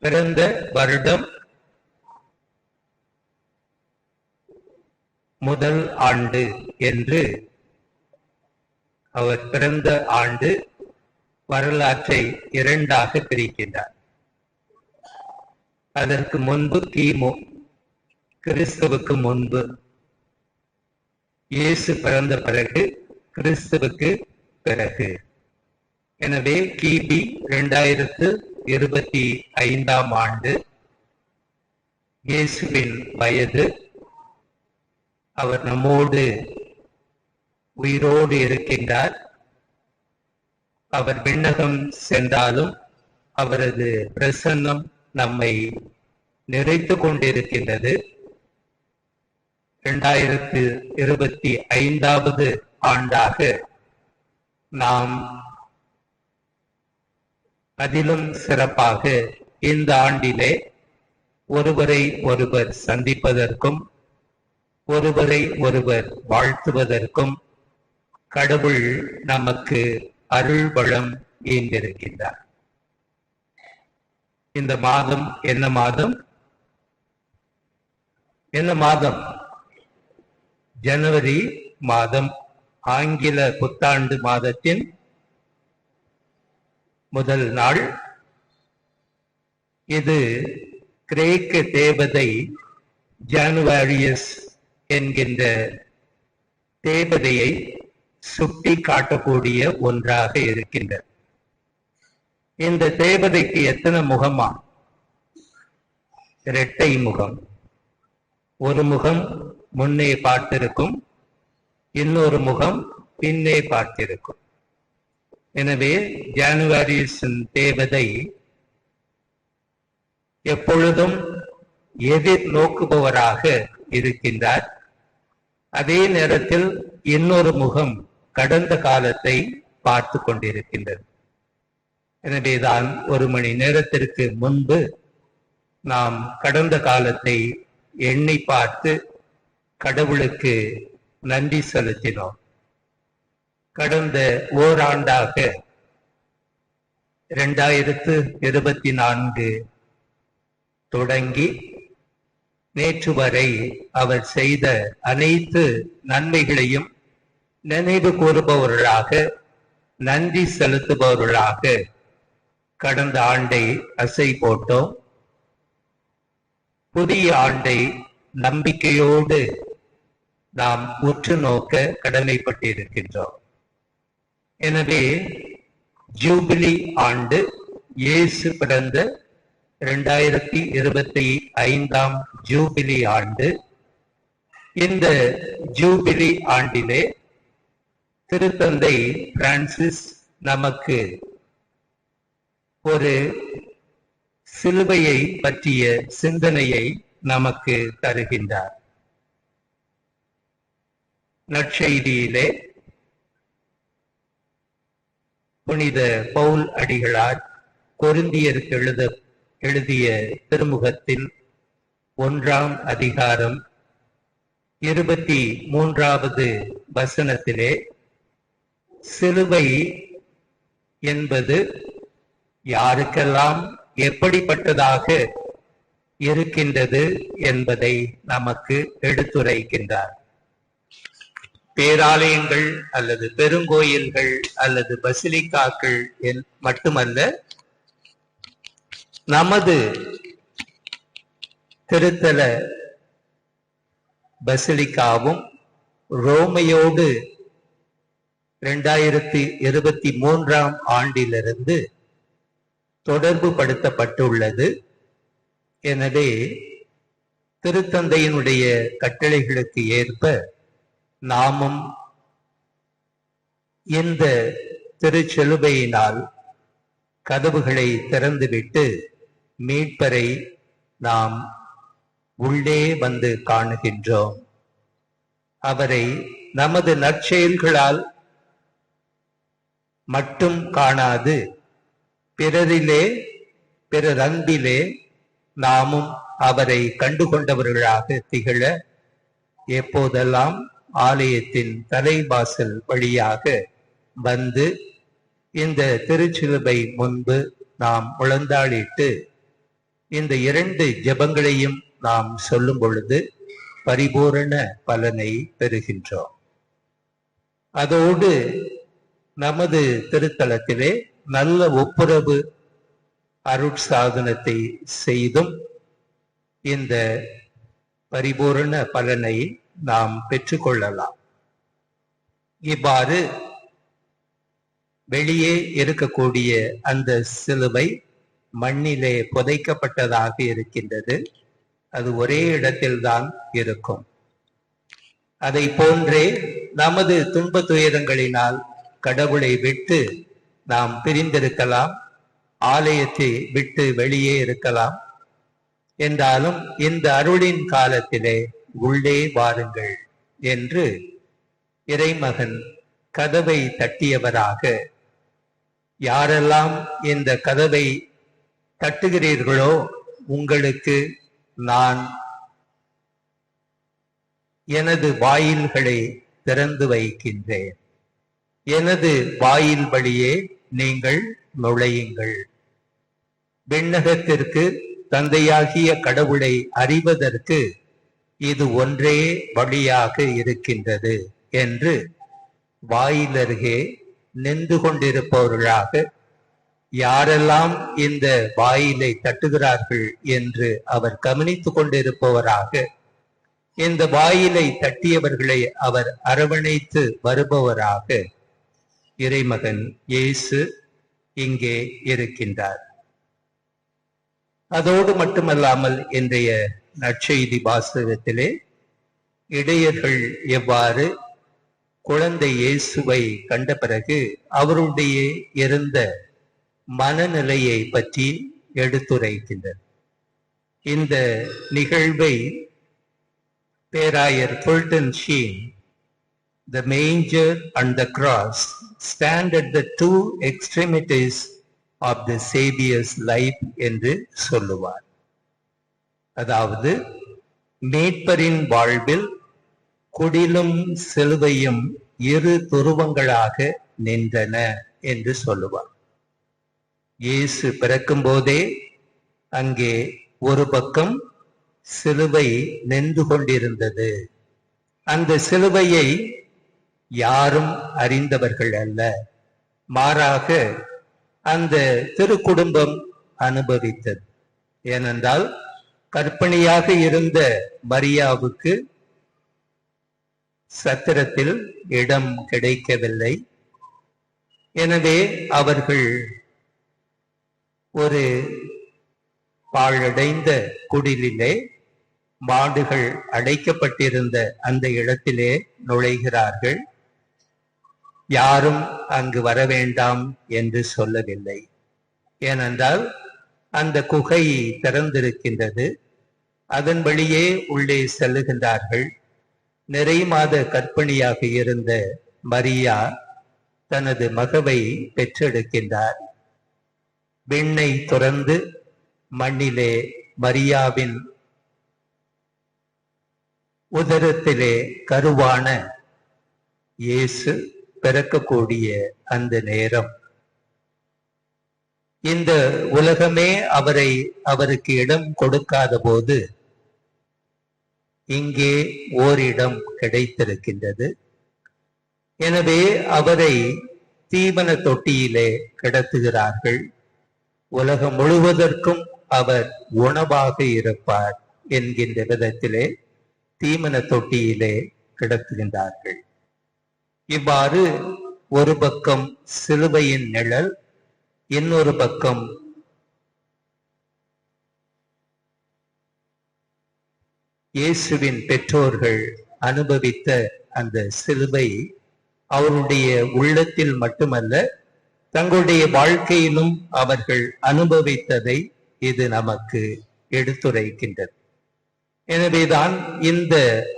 பிறந்த வருடம் முதல் ஆண்டு என்று அவர் பிறந்த ஆண்டு வரலாற்றை இரண்டாக பிரிக்கின்றார். அதற்கு முன்பு கிமு, கிறிஸ்துவுக்கு முன்பு, இயேசு பிறந்த பிறகு, கிறிஸ்துவுக்கு பிறகு. எனவே கிபி 2025 ஆண்டு இயேசுவின் வயது. அவர் நம்மோடு உயிரோடு இருக்கின்றார். அவர் விண்ணகம் சென்றாலும் அவரது பிரசன்னம் நம்மை நிறைத்து கொண்டிருக்கின்றது. 2025 ஆண்டாக நாம் அதிலும் சிறப்பாக இந்த ஆண்டிலே ஒருவரை ஒருவர் சந்திப்பதற்கும் ஒருவரை ஒருவர் வாழ்த்துவதற்கும் கடவுள் நமக்கு அருள் வளம் ஈந்திருக்கின்றார். இந்த மாதம் என்ன மாதம்? என்ன மாதம்? ஜனவரி மாதம், ஆங்கில புத்தாண்டு மாதத்தின் முதல் நாள். இது கிரேக்க தேவதை ஜானுவாரியஸ் என்கின்ற தேவதையை சுட்டி காட்டக்கூடிய ஒன்றாக இருக்கின்றது. இந்த தேவதைக்கு எத்தனை முகமா? இரட்டை முகம். ஒரு முகம் முன்னே பார்த்திருக்கும், இன்னொரு முகம் பின்னே பார்த்திருக்கும். எனவே ஜானுவாரியஸின் தேவதை எப்பொழுதும் எதிர்நோக்குபவராக இருக்கின்றார். அதே நேரத்தில் இன்னொரு முகம் கடந்த காலத்தை பார்த்து கொண்டிருக்கின்றது. எனவேதான் 1 மணி நேரத்திற்கு முன்பு நாம் கடந்த காலத்தை எண்ணி பார்த்து கடவுளுக்கு நன்றி செலுத்தினோம். கடந்த ஓராண்டாக 2024 தொடங்கி நேற்று வரை அவர் செய்த அனைத்து நன்மைகளையும் நினைவு கூறுபவர்களாக, நன்றி செலுத்துபவர்களாக கடந்த ஆண்டை அசை போட்டோம். புதிய ஆண்டை நம்பிக்கையோடு நாம் உற்று நோக்க கடமைப்பட்டிருக்கின்றோம். எனவே ஜூபிலி ஆண்டு, இயேசு பிறந்த 2025 ஜூபிலி ஆண்டு. இந்த ஜூபிலி ஆண்டிலே திருத்தந்தை பிரான்சிஸ் நமக்கு ஒரு சிலுவையை பற்றிய சிந்தனையை நமக்கு தருகின்றார். நற்செய்தியிலே புனித பவுல் அடிகளார் கொரிந்தியருக்கு எழுதிய திருமுகத்தில் 1ஆம் அதிகாரம் 23வது வசனத்திலே சிலுவை என்பது யாருக்கெல்லாம் எப்படிப்பட்டதாக இருக்கின்றது என்பதை நமக்கு எடுத்துரைக்கின்றார். பேராலயங்கள் அல்லது பெருங்கோயில்கள் அல்லது பசிலிக்காக்கள் மட்டுமல்ல, நமது திருத்தல பசிலிக்காவும் ரோமையோடு 2023 ஆண்டிலிருந்து தொடர்பு படுத்தப்பட்டுள்ளது. எனவே திருத்தந்தையினுடைய கட்டளைகளுக்கு ஏற்ப நாமும் இந்த திருச்செலுவையினால் கதவுகளை திறந்துவிட்டு மீட்பரை நாம் உள்ளே வந்து காணுகின்றோம். அவரை நமது நற்செயல்களால் மட்டும் காணாது பிறர் அன்பிலே நாமும் அவரை கண்டுகொண்டவர்களாக திகழ எப்போதெல்லாம் ஆலயத்தின் தலைவாசல் வழியாக வந்து இந்த திருச்சிலுவை முன்பு நாம் முழந்தாளிட்டு இந்த 2 ஜெபங்களையும் நாம் சொல்லும் பொழுது பரிபூரண பலனை பெறுகின்றோம். அதோடு நமது திருத்தலத்திலே நல்ல ஒப்புரவு அருட்சாதனத்தை செய்தும் இந்த பரிபூரண பலனை நாம் பெற்றுக்கொள்ளலாம். இவ்வாறு வெளியே இருக்கக்கூடிய அந்த சிலுவை மண்ணிலே புதைக்கப்பட்டதாக இருக்கின்றது. அது ஒரே இடத்தில்தான் இருக்கும். அதை போன்றே நமது துன்ப துயரங்களினால் கடவுளை விட்டு நாம் பிரிந்திருக்கலாம், ஆலயத்தை விட்டு வெளியே இருக்கலாம். என்றாலும் இந்த அருளின் காலத்திலே உள்ளே வாருங்கள் என்று இறைமகன் கதவை தட்டியவராக, யாரெல்லாம் இந்த கதவை தட்டுகிறீர்களோ உங்களுக்கு நான் எனது வாயில்களை திறந்து வைக்கின்றேன், எனது வாயில் வழியே நீங்கள் நுழையுங்கள். விண்ணகத்திற்கு தந்தையாகிய கடவுளை அறிவதற்கு இது ஒன்றே வழியாக இருக்கின்றது என்று வாயிலருகே நின்று கொண்டிருப்பவர்களாக, யாரெல்லாம் இந்த வாயிலை தட்டுகிறார்கள் என்று அவர் கவனித்துக் கொண்டிருப்பவராக, இந்த வாயிலை தட்டியவர்களை அவர் அரவணைத்து வருபவராக இறைமகன் இயேசு இங்கே இருக்கின்றார். அதோடு மட்டுமல்லாமல் இன்றைய நற்செய்தி வாசகத்திலே இடையர்கள் எவ்வாறு குழந்தை இயேசுவை கண்ட பிறகு அவருடைய இருந்த மனநிலையை பற்றி எடுத்துரைக்கின்றது. இந்த நிகழ்வை பேராயர் Fulton Sheen, "The manger and the cross stand at the two extremities of the Saviour's life" என்று சொல்லுவார். அதாவது மீட்பரின் வாழ்வில் குடிலும் சிலுவையும் இரு துருவங்களாக நின்றன என்று சொல்லுவார். இயேசு பிறக்கும் போதே அங்கே ஒரு பக்கம் சிலுவை நின்று கொண்டிருந்தது. அந்த சிலுவையை யாரும் அறிந்தவர்கள் அல்ல, மாறாக அந்த திருக்குடும்பம் அனுபவித்தது. ஏனென்றால் கர்ப்பிணியாக இருந்த மரியாவுக்கு சத்திரத்தில் இடம் கிடைக்கவில்லை. எனவே அவர்கள் ஒரு பாழடைந்த குடிலிலே, மாடுகள் அடைக்கப்பட்டிருந்த அந்த இடத்திலே நுழைகிறார்கள். யாரும் அங்கு வர வேண்டாம் என்று சொல்லவில்லை. ஏனென்றால் அந்த குகை திறந்திருக்கின்றது. அதன் வழியே உள்ளே செல்லுகின்றார்கள். நிறை மாத கர்ப்பிணியாக இருந்த மரியா தனது மகவை பெற்றெடுக்கின்றார். விண்ணை துறந்து மண்ணிலே மரியாவின் உதரத்திலே கருவான இயேசு பிறக்கக்கூடிய அந்த நேரம், இந்த உலகமே அவருக்கு இடம் கொடுக்காத போது இங்கே ஓரிடம் கிடைத்திருக்கின்றது. எனவே அவரை தீவன தொட்டியிலே கிடத்துகிறார்கள். உலகம் முழுவதற்கும் அவர் உணவாக இருப்பார் என்கின்ற விதத்திலே தீவன தொட்டியிலே கிடத்துகின்றார்கள். இவ்வாறு ஒரு பக்கம் சிலுவையின் நிழல், இன்னொரு பக்கம் இயேசுவின் பெற்றோர்கள் அனுபவித்த அந்த சிலுவை அவருடைய உள்ளத்தில் மட்டுமல்ல, தங்களுடைய வாழ்க்கையிலும் அவர்கள் அனுபவித்ததை இது நமக்கு எடுத்துரைக்கின்றது. எனவேதான் இந்த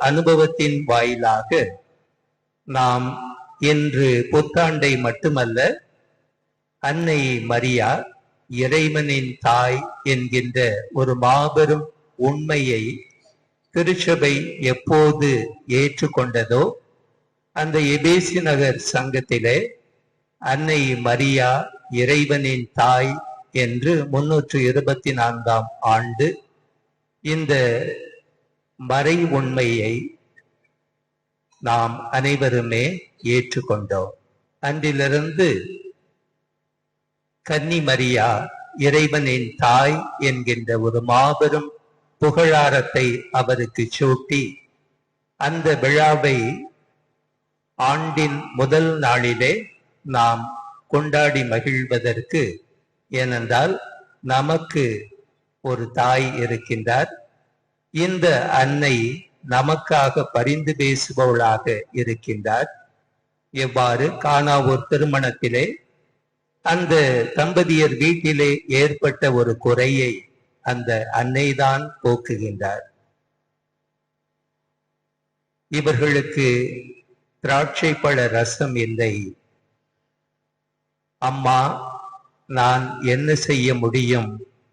அனுபவத்தின் வாயிலாக நாம் இன்று புத்தாண்டை மட்டுமல்ல, அன்னை மரியா இறைவனின் தாய் என்கின்ற ஒரு மாபெரும் உண்மையை திருச்சபை எப்போது ஏற்றுக்கொண்டதோ, அந்த எபேசி நகர் சங்கத்திலே அன்னை மரியா இறைவனின் தாய் என்று 324ஆம் ஆண்டு இந்த மறை உண்மையை நாம் அனைவருமே ஏற்றுக்கொண்டோம். அன்றிலிருந்து கன்னி மரியா இறைவனின் தாய் என்கின்ற ஒரு மாபெரும் புகழாரத்தை அவருக்கு சூட்டி அந்த விழாவை ஆண்டின் முதல் நாளிலே நாம் கொண்டாடி மகிழ்வதற்கு, ஏனென்றால் நமக்கு ஒரு தாய் இருக்கின்றார். இந்த அன்னை நமக்காக பரிந்து பேசுபவளாக இருக்கின்றார். எவ்வாறு கானாவூர் திருமணத்திலே அந்த தம்பதியர் வீட்டிலே ஏற்பட்ட ஒரு குறையை அந்த அன்னைதான் போக்குகின்றார். இவர்களுக்கு திராட்சை பழ ரசம் இல்லை. அம்மா, நான் என்ன செய்ய முடியும்,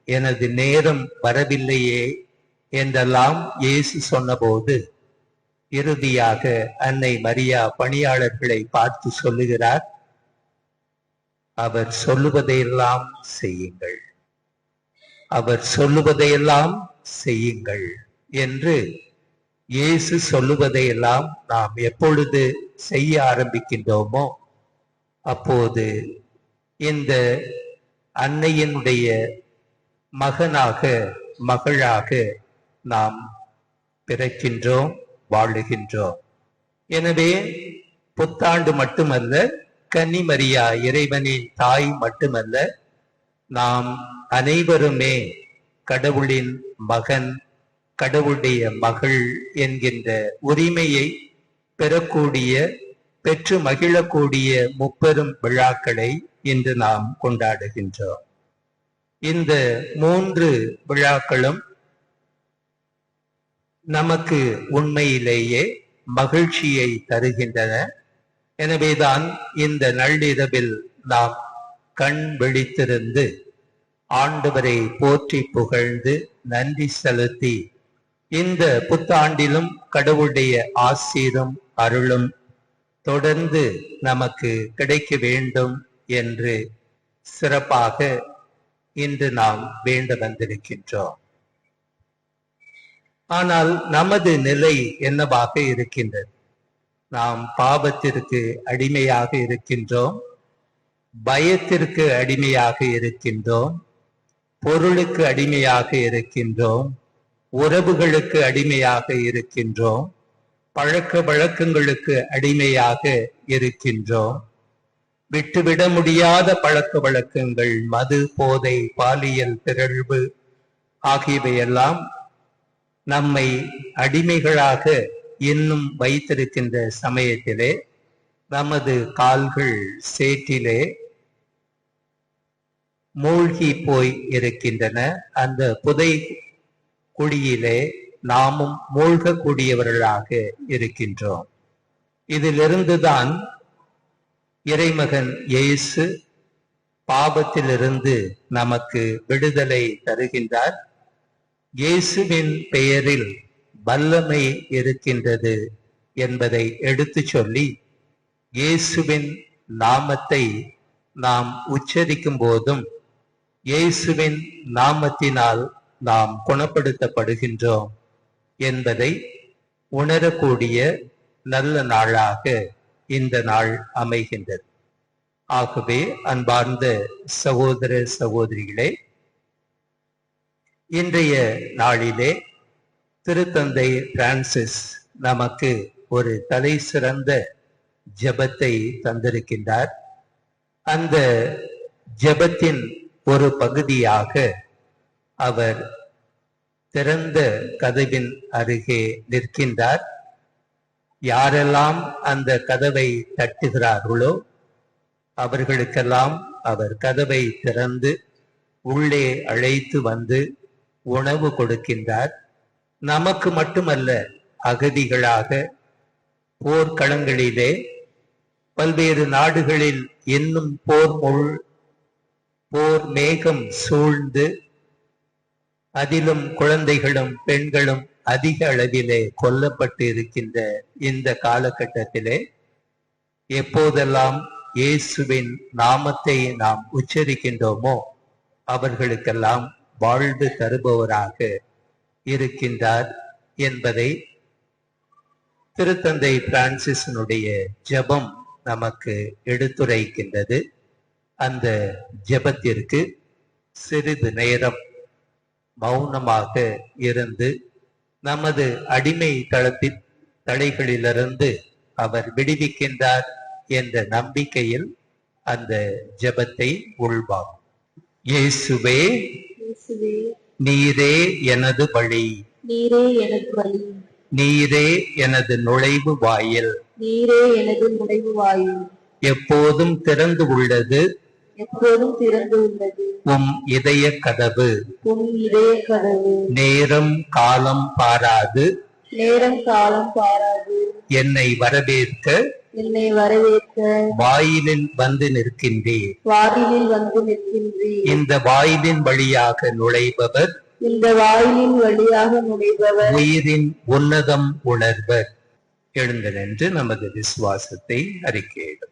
எனது நேரம் வரவில்லையே என்றெல்லாம் இயேசு சொன்னபோது, இறுதியாக அன்னை மரியா பணியாளர்களை பார்த்து சொல்லுகிறார், அவர் சொல்லுவதையெல்லாம் செய்யுங்கள், அவர் சொல்லுவதையெல்லாம் செய்யுங்கள் என்று. இயேசு சொல்லுவதையெல்லாம் நாம் எப்பொழுது செய்ய ஆரம்பிக்கின்றோமோ அப்போது இந்த அன்னையினுடைய மகனாக மகளாக நாம் பிறக்கின்றோம், வாழுகின்றோம். எனவே புத்தாண்டு மட்டுமல்ல, கன்னிமரியா இறைவனின் தாய் மட்டுமல்ல, நாம் அனைவருமே கடவுளின் மகன், கடவுளுடைய மகள் என்கின்ற உரிமையை பெறக்கூடிய, பெற்று மகிழக்கூடிய முப்பெரும் விழாக்களை இன்று நாம் கொண்டாடுகின்றோம். இந்த 3 விழாக்களும் நமக்கு உண்மையிலேயே மகிழ்ச்சியை தருகின்றன. எனவேதான் இந்த நள்ளிரவில் நாம் கண் விழித்திருந்து ஆண்டவரை போற்றி புகழ்ந்து நன்றி செலுத்தி, இந்த புத்தாண்டிலும் கடவுளுடைய ஆசீரும் அருளும் தொடர்ந்து நமக்கு கிடைக்க வேண்டும் என்று சிறப்பாக இன்று நாம் வேண்ட வந்திருக்கின்றோம். ஆனால் நமது நிலை என்னவாக இருக்கின்றது? நாம் பாவத்திற்கு அடிமையாக இருக்கின்றோம், பயத்திற்கு அடிமையாக இருக்கின்றோம், பொருளுக்கு அடிமையாக இருக்கின்றோம், உறவுகளுக்கு அடிமையாக இருக்கின்றோம், பழக்க வழக்கங்களுக்கு அடிமையாக இருக்கின்றோம். விட்டுவிட முடியாத பழக்க வழக்கங்கள், மது, போதை, பாலியல் பிறழ்வு ஆகியவையெல்லாம் நம்மை அடிமைகளாக இன்னும் வைத்திருக்கின்ற சமயத்திலே நமது கால்கள் சேற்றிலே மூழ்கி போய் இருக்கின்றன. அந்த புதை குழியிலே நாமும் மூழ்கக்கூடியவர்களாக இருக்கின்றோம். இதிலிருந்துதான் இறைமகன் இயேசு பாவத்திலிருந்து நமக்கு விடுதலை தருகின்றார். இயேசுவின் பெயரில் வல்லமை இருக்கின்றது என்பதை எடுத்து சொல்லி, இயேசுவின் நாமத்தை நாம் உச்சரிக்கும் போதும் இயேசுவின் நாமத்தினால் நாம் குணப்படுத்தப்படுகின்றோம் என்பதை உணரக்கூடிய நல்ல நாளாக இந்த நாள் அமைகின்றது. ஆகவே அன்பார்ந்த சகோதர சகோதரிகளே, இன்றைய நாளிலே திருத்தந்தை பிரான்சிஸ் நமக்கு ஒரு தலை சிறந்த ஜெபத்தை தந்திருக்கின்றார். அந்த ஜெபத்தின் ஒரு பகுதியாக அவர் திறந்த கதவின் அருகே நிற்கின்றார். யாரெல்லாம் அந்த கதவை தட்டுகிறார்களோ அவர்களுக்கெல்லாம் அவர் கதவை திறந்து உள்ளே அழைத்து வந்து உணவு கொடுக்கின்றார். நமக்கு மட்டுமல்ல, அகதிகளாக போர்க்களங்களிலே பல்வேறு நாடுகளில் இன்னும் போர் மேகம் சூழ்ந்து அதிலும் குழந்தைகளும் பெண்களும் அதிக அளவிலே கொல்லப்பட்டு இருக்கின்ற இந்த காலகட்டத்திலே எப்போதெல்லாம் இயேசுவின் நாமத்தை நாம் உச்சரிக்கின்றோமோ அவர்களுக்கெல்லாம் வாழ்வு தருபவராக இருக்கின்றார் என்பதை திருத்தந்தை பிரான்சிஸினுடைய ஜெபம் நமக்கு எடுத்துரைக்கின்றது. அந்த ஜெபத்திற்கு சிறிது நேரம் மௌனமாக இருந்து நமது அடிமை தடைகளிலிருந்து அவர் விடுவிக்கின்றார் என்ற நம்பிக்கையில் அந்த ஜெபத்தை உள்வாங்கும். இயேசுவே, நீரே எனது வழி, நீரே எனது வழி, நீரே எனது நுழைவு வாயில், நீரே எனது நுழைவு வாயில், எப்போதும் திறந்து உள்ளது, எப்போதும் திறந்து உள்ளது உம் இதய கதவு, உம் இதய கதவு, நேரம் காலம் பாராது, நேரம் காலம் பாராது என்னை வரவேற்க, என்னை வரவேற்க வாயிலில் வந்து நிற்கின்றேன். வாயிலில் வந்து நிற்கின்றேன். இந்த வாயிலின் வழியாக நுழைபவர், இந்த வாயிலின் வழியாக நுழைபவர் உயிரின் உன்னதம் உணர்வர். எழுந்து நின்று நமது விசுவாசத்தை அறிக்கையிடுவோம்.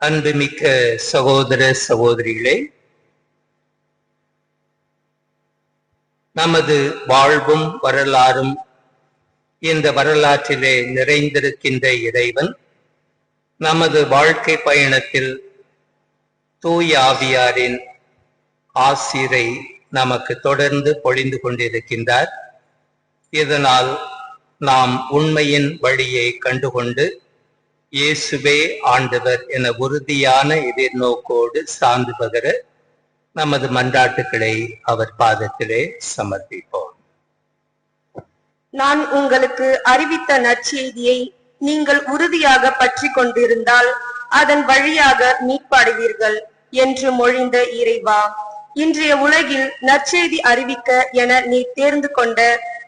அன்புமிக்க சகோதர சகோதரிகளே, நமது வாழ்வும் வரலாறும் இந்த வரலாற்றிலே நிறைந்திருக்கின்ற இறைவன் நமது வாழ்க்கை பயணத்தில் தூய ஆவியாரின் ஆசிரை நமக்கு தொடர்ந்து பொழிந்து கொண்டிருக்கின்றார். இதனால் நாம் உண்மையின் வழியை கண்டுகொண்டு இயேசுவே ஆண்டவர் என உறுதியான எதிர்நோக்கோடு சார்ந்து பகர நமது மன்றாட்டுக்களை அவர் பாதத்திலே சமர்ப்பிப்போம். நான் உங்களுக்கு அறிவித்த நற்செய்தியை நீங்கள் உறுதியாக பற்றி கொண்டிருந்தால் அதன் வழியாக மீட்படைவீர்கள் என்று மொழிந்த இறைவா, இன்றைய உலகில் நற்செய்தி அறிவிக்க என நீ தேர்ந்து கொண்ட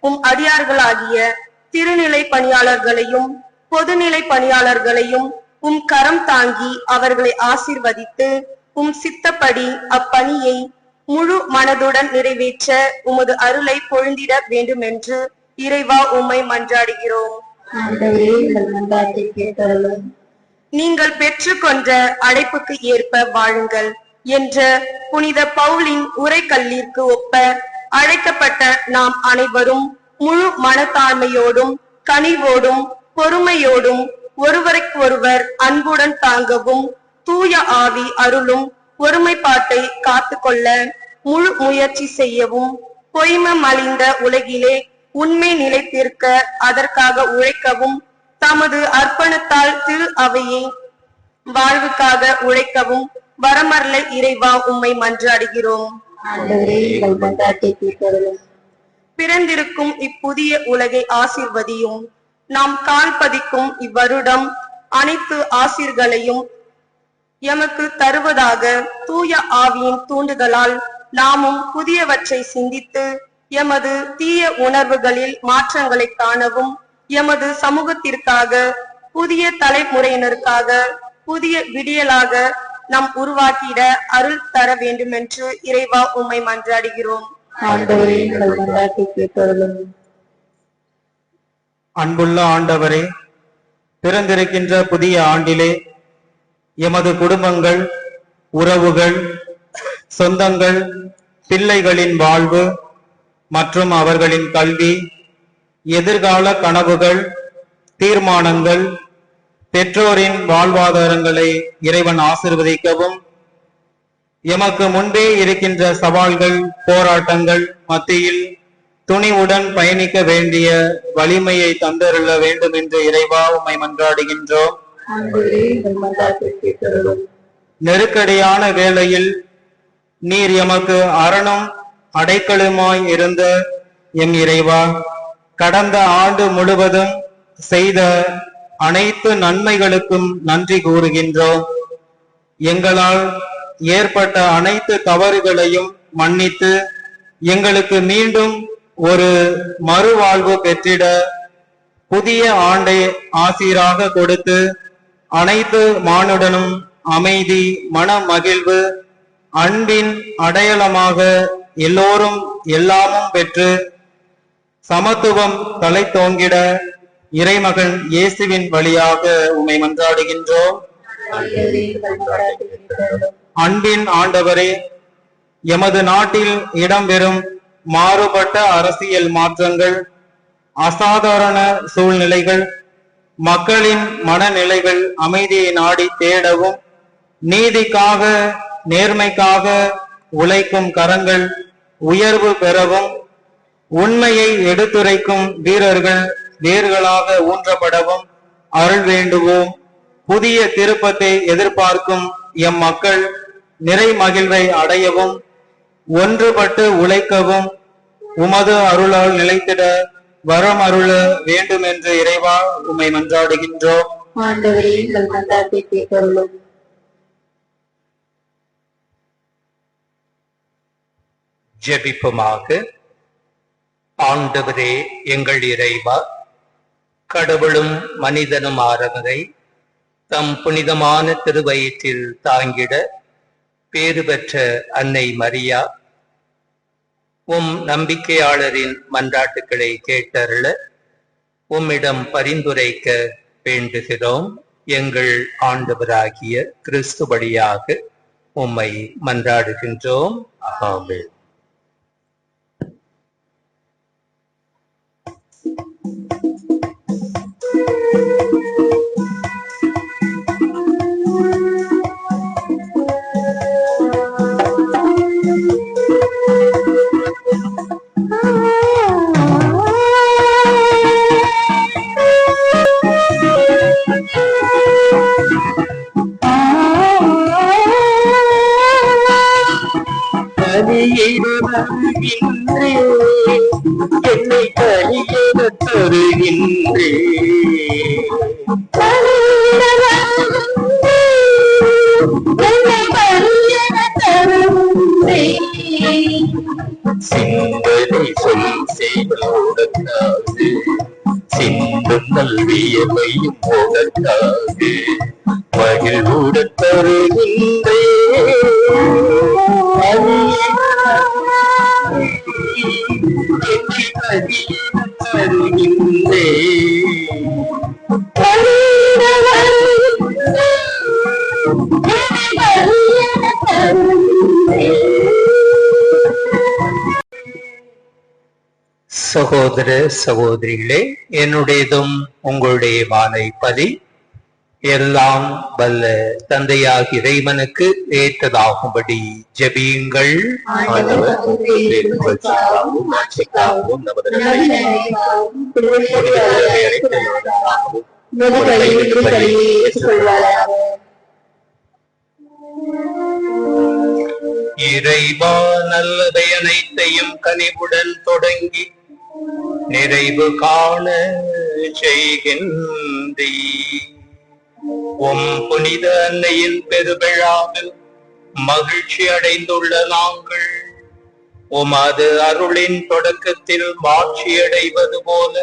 உம் அடியார்களாகிய திருநிலை பணியாளர்களையும் பொதுநிலை பணியாளர்களையும் உம் கரம் தாங்கி அவர்களை ஆசீர்வதித்து உம் சித்தப்படி அப்பணியை முழு மனதுடன் நிறைவேற்ற உமது அருளை பொழிந்திட வேண்டும் என்று இறைவா உம்மை மன்றாடுகிறோம். ஆண்டவரே, எங்கள் மன்றாட்டை கேட்டருளும். நீங்கள் பெற்றுக்கொண்ட அழைப்புக்கு ஏற்ப வாழுங்கள் என்ற புனித பவுலின் உரைக்கல்லிற்கு ஒப்ப அழைக்கப்பட்ட நாம் அனைவரும் முழு மனத்தாழ்மையோடும் கனிவோடும் பொறுமையோடும் ஒருவருக்கொருவர் அன்புடன் தாங்கவும் தூய ஆவி அருளும் ஒருமைப்பாட்டை காத்துக்கொள்ள முழு முயற்சி செய்யவும் பொய்மை மலிந்த உலகிலே உண்மை நிலைத்திருக்க அதற்காக உழைக்கவும் தமது அர்ப்பணத்தால் திரு அவையை வாழ்வுக்காக உழைக்கவும் வரமரலை இறைவா உம்மை மன்றாடுகிறோம். பிறந்திருக்கும் இப்புதிய உலகை ஆசீர்வதியும். நாம் கால் பதிக்கும் இவ்வருடம் அனைத்து ஆசீர்களையும் எமக்கு தருவதாக தூய ஆவியின் தூண்டுதலால் நாமும் புதியவற்றை சிந்தித்து எமது தீய உணர்வுகளில் மாற்றங்களை காணவும் எமது சமூகத்திற்காக புதிய தலைமுறையினருக்காக புதிய விடியலாக நாம் உருவாக்கிட அருள் தர வேண்டும் என்று இறைவா உம்மை மன்றாடுகிறோம். அன்புள்ள ஆண்டவரே, பிறந்திருக்கின்ற புதிய ஆண்டிலே எமது குடும்பங்கள், உறவுகள், சொந்தங்கள், பிள்ளைகளின் வாழ்வு மற்றும் அவர்களின் கல்வி, எதிர்கால கனவுகள், தீர்மானங்கள், பெற்றோரின் வாழ்வாதாரங்களை இறைவன் ஆசீர்வதிக்கவும், எமக்கு முன்பே இருக்கின்ற சவால்கள், போராட்டங்கள் மத்தியில் துணிவுடன் பயணிக்க வேண்டிய வலிமையை தந்தருள வேண்டும் என்று இறைவா உம்மை மன்றாடுகின்றோம். நெருக்கடியான வேளையில் நீர் எமக்கு அரணும் அடைக்கலுமாய் இருந்த எம் இறைவா, கடந்த ஆண்டு முழுவதும் செய்த அனைத்து நன்மைகளுக்கும் நன்றி கூறுகின்றோம். எங்களால் ஏற்பட்ட அனைத்து தவறுகளையும் மன்னித்து எங்களுக்கு மீண்டும் ஒரு மறுவாழ்வு பெற்றிட புதிய ஆண்டை ஆசீராக கொடுத்து அனைத்து மானுடனும் அமைதி, மன மகிழ்வு, அன்பின் அடையாளமாக எல்லோரும் எல்லாமும் பெற்று சமத்துவம் தலை தோங்கிட இறைமகன் இயேசுவின் வழியாக உம்மை மன்றாடுகின்றோம். அன்பின் ஆண்டவரே, எமது நாட்டில் இடம்பெறும் மாறுபட்ட அரசியல் மாற்றங்கள், அசாதாரண சூழ்நிலைகள், மக்களின் மனநிலைகள் அமைதியை நாடி தேடவும், நீதிக்காக நேர்மைக்காக உழைக்கும் கரங்கள் உயர்வு பெறவும், உண்மையை எடுத்துரைக்கும் வீரர்கள் வேர்களாக ஊன்றப்படவும் அருள் வேண்டுவோம். புதிய திருப்பத்தை எதிர்பார்க்கும் எம் மக்கள் நிறை மகிழ்வை அடையவும், ஒன்றுபட்டு உழைக்கவும் உமது அருளால் நிலைத்திட வரம் அருள வேண்டும் என்று இறைவா உம்மை மன்றாடுகின்றோம். ஜெபிப்போமாக. ஆண்டவரே எங்கள் இறைவா, கடவுளும் மனிதனும் ஆனவரை தம் புனிதமான திருவயிற்றில் தாங்கிட பேறு பெற்ற அன்னை மரியா உம் நம்பிக்கையாளரின் மன்றாட்டுக்களை கேட்டருள உம்மிடம் பரிந்துரைக்க வேண்டுகிறோம். எங்கள் ஆண்டவராகிய கிறிஸ்து வழியாக உம்மை மன்றாடுகின்றோம். ஆமென். என்னை கலியென தருகின்றே, சிந்தனை சொல் செய்வதற்காக சிந்தும் நல்வியமையும் போதற்காக மகிழ்வுடன் தருகின்றே. தருகின்றே சகோதர சகோதரிகளே, என்னுடையதும் உங்களுடைய பலி எல்லாம் வல்ல தந்தையாகிய இறைவனுக்கு ஏற்றதாகும்படி ஜெபியுங்கள். ஆண்டவர் பேரும் புகழ்ச்சிக்காகவும் மாட்சிக்காகவும் நமது நன்மைக்காகவும் திருவள்ளுவரை அழைத்தவராகவும் நமது கையில் பலியை ஏற்றுக்கொள்வாராக. இறைவா, நல்லவை அனைத்தையும் கனிவுடன் தொடங்கி நிறைவு காண செய்கின்றீ. உம் புனித அன்னையின் பெருவிழாவில் மகிழ்ச்சி அடைந்துள்ள நாங்கள் உமது அருளின் தொடக்கத்தில் மாட்சி அடைவது போல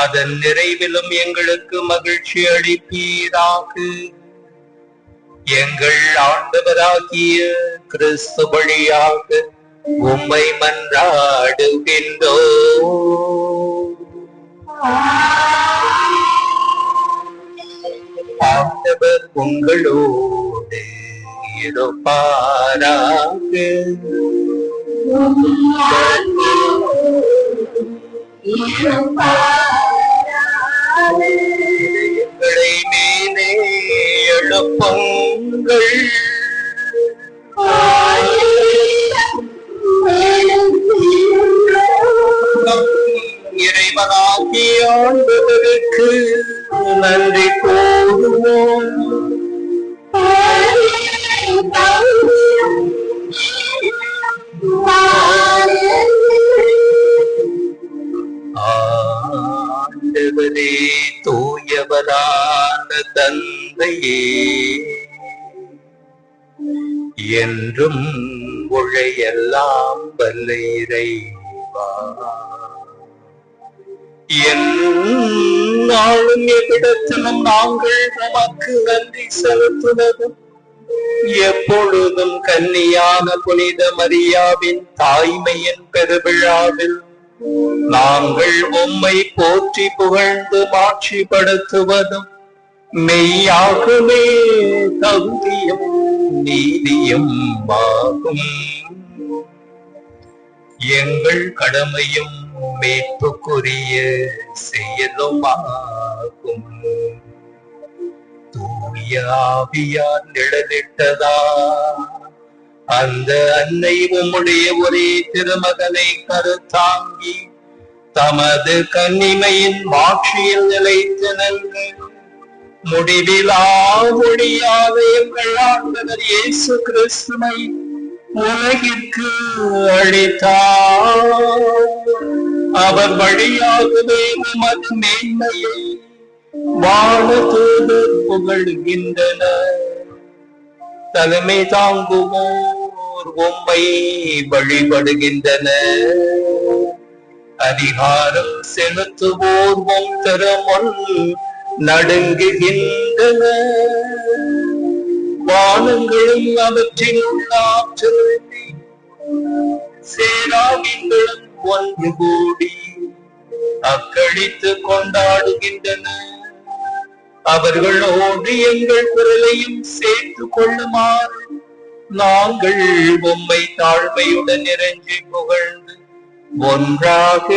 அதன் நிறைவிலும் எங்களுக்கு மகிழ்ச்சி அளிப்பீராக. எங்கள் ஆண்டவராகிய கிறிஸ்து வழியாக உம்மை மன்றாடுகின்றோம். ஆண்டவர் உங்களோடு இருப்பாராக. எங்களை மேலே எழுப்புங்கள். இறைவனாகிய ஆண்டவருக்கு நன்றி கூறுவோம். ஆண்டவரே, தூயவரான தந்தையே, என்றும் உழையெல்லாம் வல்ல இறைவா, என்னாலும் எவ்விடத்திலும் நாங்கள் நமக்கு நன்றி செலுத்துவதும் எப்பொழுதும் கன்னியான புனித மரியாவின் தாய்மையின் பெருவிழாவில் நாங்கள் உம்மை போற்றி புகழ்ந்து மாட்சிப்படுத்துவதும் மெய்யாகவே தகுதியும் நீதியும் ஆகும். எங்கள் கடமையும் மீட்புக்குரிய செயலும் ஆகும். தூய ஆவியார் நிழலிட்டதா அந்த அன்னை உம்முடைய ஒரே திருமகனை கருத்தாங்கி தமது கன்னிமையின் மாட்சியில் நிலைத்து நின்று முடிவிலா ஒளியாத எங்கள் ஆண்டவர் இயேசு கிறிஸ்துவை உலகிற்கு அளித்தார். அவர் வழியாகவே உமது மேன்மையை வானதூதர் புகழ்கின்றனர். தலைமை தாங்குவோர் உம்மை வழிபடுகின்றனர். அதிகாரம் செலுத்துவோர் உம் திறமுன் நடுங்குகின்றனர். வானங்களும் அவற்றில் உள்ள ஆற்றலை சேராவிங்களும் ஒன்று கூடி அக்களித்து கொண்டாடுகின்றனர். அவர்களோடு எங்கள் குரலையும் சேர்த்து கொள்ளுமாறு நாங்கள் உம்மை தாழ்மையுடன் இறைஞ்சி புகழ்ந்து ஒன்றாக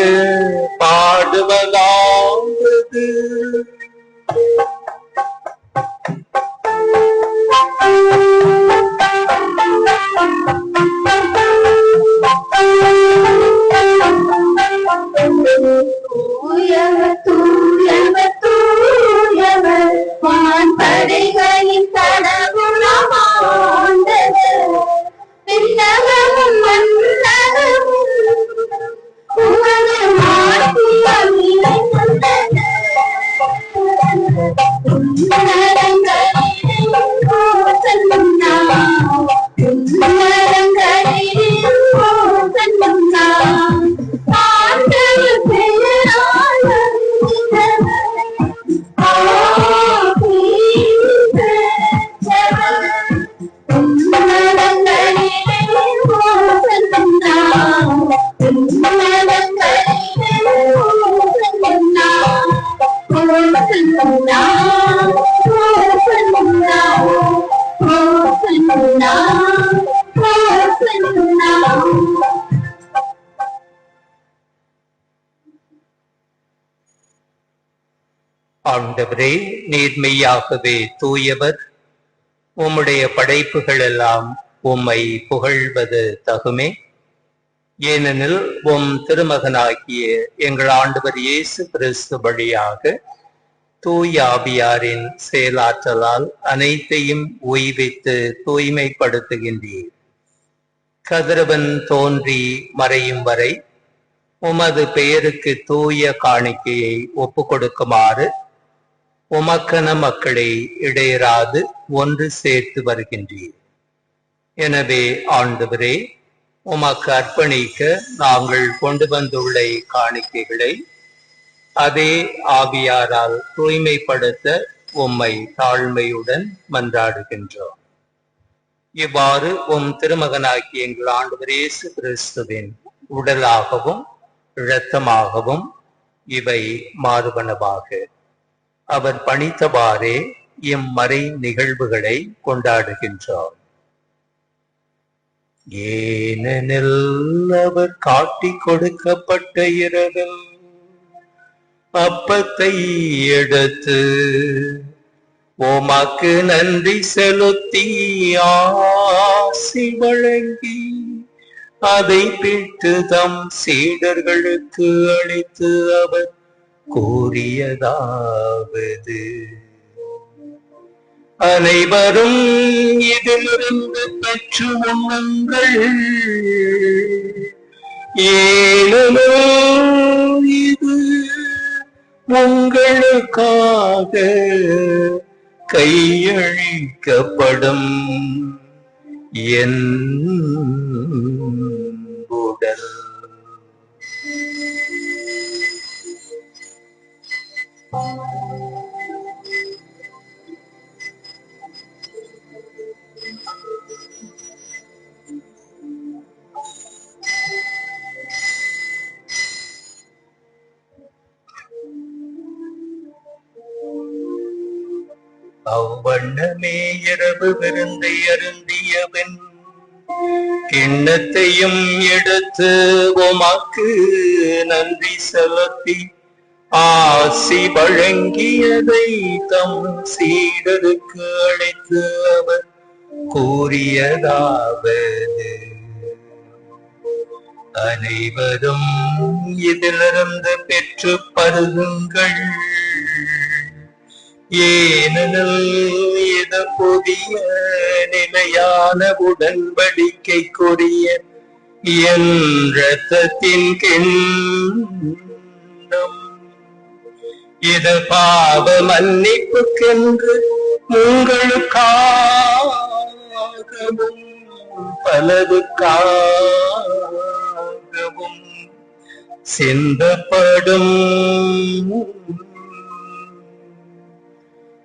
பாடுவதாவது. தூயவர் தூயவர் தூயவர் வான்படைகளின் கடவுளமாண்டவர். விண்ணகமும் மண்ணகமும் உமது மாட்சியால் நிறைந்துள்ளன. ஆண்டவரே, நீர் மெய்யாகவே தூயவர். உம்முடைய படைப்புகள் எல்லாம் உம்மை புகழ்வது தகுமே. ஏனெனில் உம் திருமகனாகிய எங்கள் ஆண்டவர் இயேசு கிறிஸ்து வழியாக தூய ஆவியாரின் செயலாற்றலால் அனைத்தையும் உய்வித்து தூய்மைப்படுத்துகின்றீர். கதிரவன் தோன்றி மறையும் வரை உமது பெயருக்கு தூய காணிக்கையை ஒப்பு கொடுக்குமாறு உமக்கன மக்களை இடையராது ஒன்று சேர்த்து வருகின்றீர். எனவே ஆண்டவரே, உமக்கு அர்ப்பணிக்க நாங்கள் கொண்டு வந்துள்ள காணிக்கைகளை அதே ஆவியாரால் தூய்மைப்படுத்த உம்மை தாழ்மையுடன் மன்றாடுகின்றோம். இவ்வாறு உம் திருமகனாகிய எங்கள் ஆண்டவர் இயேசு கிறிஸ்துவின் உடலாகவும் இரத்தமாகவும் இவை மாறுபனவாக அவர் பணித்தவாறே இம்மறை நிகழ்வுகளை கொண்டாடுகின்றோம். ஏனெனில் அவர் காட்டிக் கொடுக்கப்பட்ட இரவில் அப்பத்தை எடுத்து உமக்கு நன்றி செலுத்தி ஆசி வழங்கி அதை பிட்டு தம் சீடர்களுக்கு அளித்து அவர் கூறியதாவது: அனைவரும் இதிலிருந்து பெற்று உண்ணுங்கள், ஏனெனில் இது உங்களுக்காக கையளிக்கப்படும் என் உடல். அவ்வண்ணமே இரவு விருந்தை அருந்தியவன் கிண்ணத்தையும் எடுத்து உமக்கு நன்றி செலுத்தி ஆசி வழங்கியதை தம் சீடருக்கு அளித்து அவர் கூறியதாவது: அனைவரும் இதிலிருந்து பெற்று பருகுங்கள், ஏனெனில் இது புதிய நிலையான உடன்படிக்கைக்குரிய என் இரத்தத்தின் கிண்ணம். இது பாவ மன்னிப்புக்கென்று உங்களுக்காகவும் பலருக்காகவும் சிந்தப்படும்.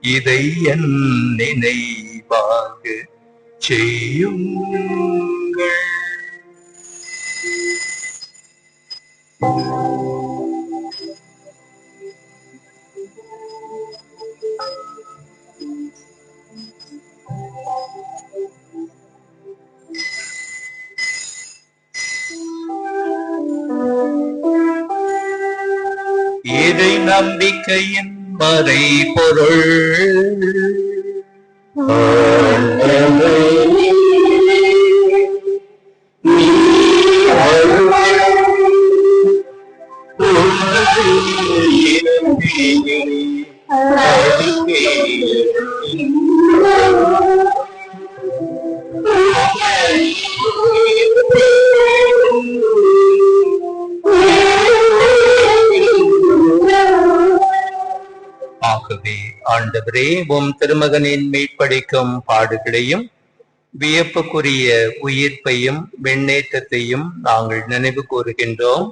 இதை என் நினைவாக செய்யுங்கள். இதை நம்பிக்கையின் மறை பொருள். ஆகவே ஆண்டவரே, உம் திருமகனின் மீட்பளிக்கும் பாடுகளையும் வியப்புக்குரிய உயிர்ப்பையும் விண்ணேற்றத்தையும் நாங்கள் நினைவு கூறுகின்றோம்.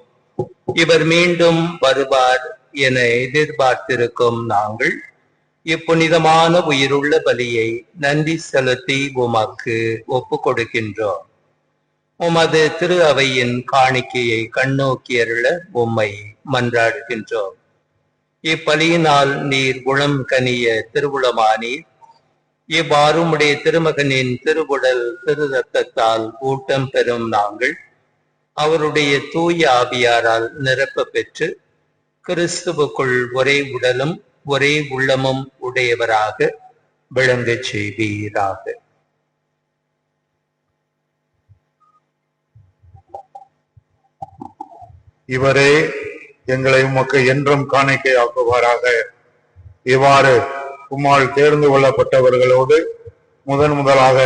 இவர் மீண்டும் வருவார் என எதிர்பார்த்திருக்கும் நாங்கள் இப்புனிதமான உயிருள்ள பலியை நன்றி செலுத்தி உமக்கு ஒப்பு கொடுக்கின்றோம். உமது திரு அவையின் காணிக்கையை கண்ணோக்கி அருள உம்மை மன்றாடுகின்றோம். இப்பலியினால் நீர் குணம் கனிய திருவுளமானீர். இவ்வாறு உடைய திருமகனின் திருவுடல் திரு ரத்தத்தால் ஊட்டம் பெறும் நாங்கள் அவருடைய தூய ஆவியாரால் நிரப்ப பெற்று கிறிஸ்துவுக்குள் ஒரே உடலும் ஒரே உள்ளமும் உடையவராக விளங்கச் செய்வீராக. இவரே எங்களை உமக்கு என்றும் காணிக்கையாக்குவாராக. இவ்வாறு உம்மால் தேர்ந்து கொள்ளப்பட்டவர்களோடு முதலாக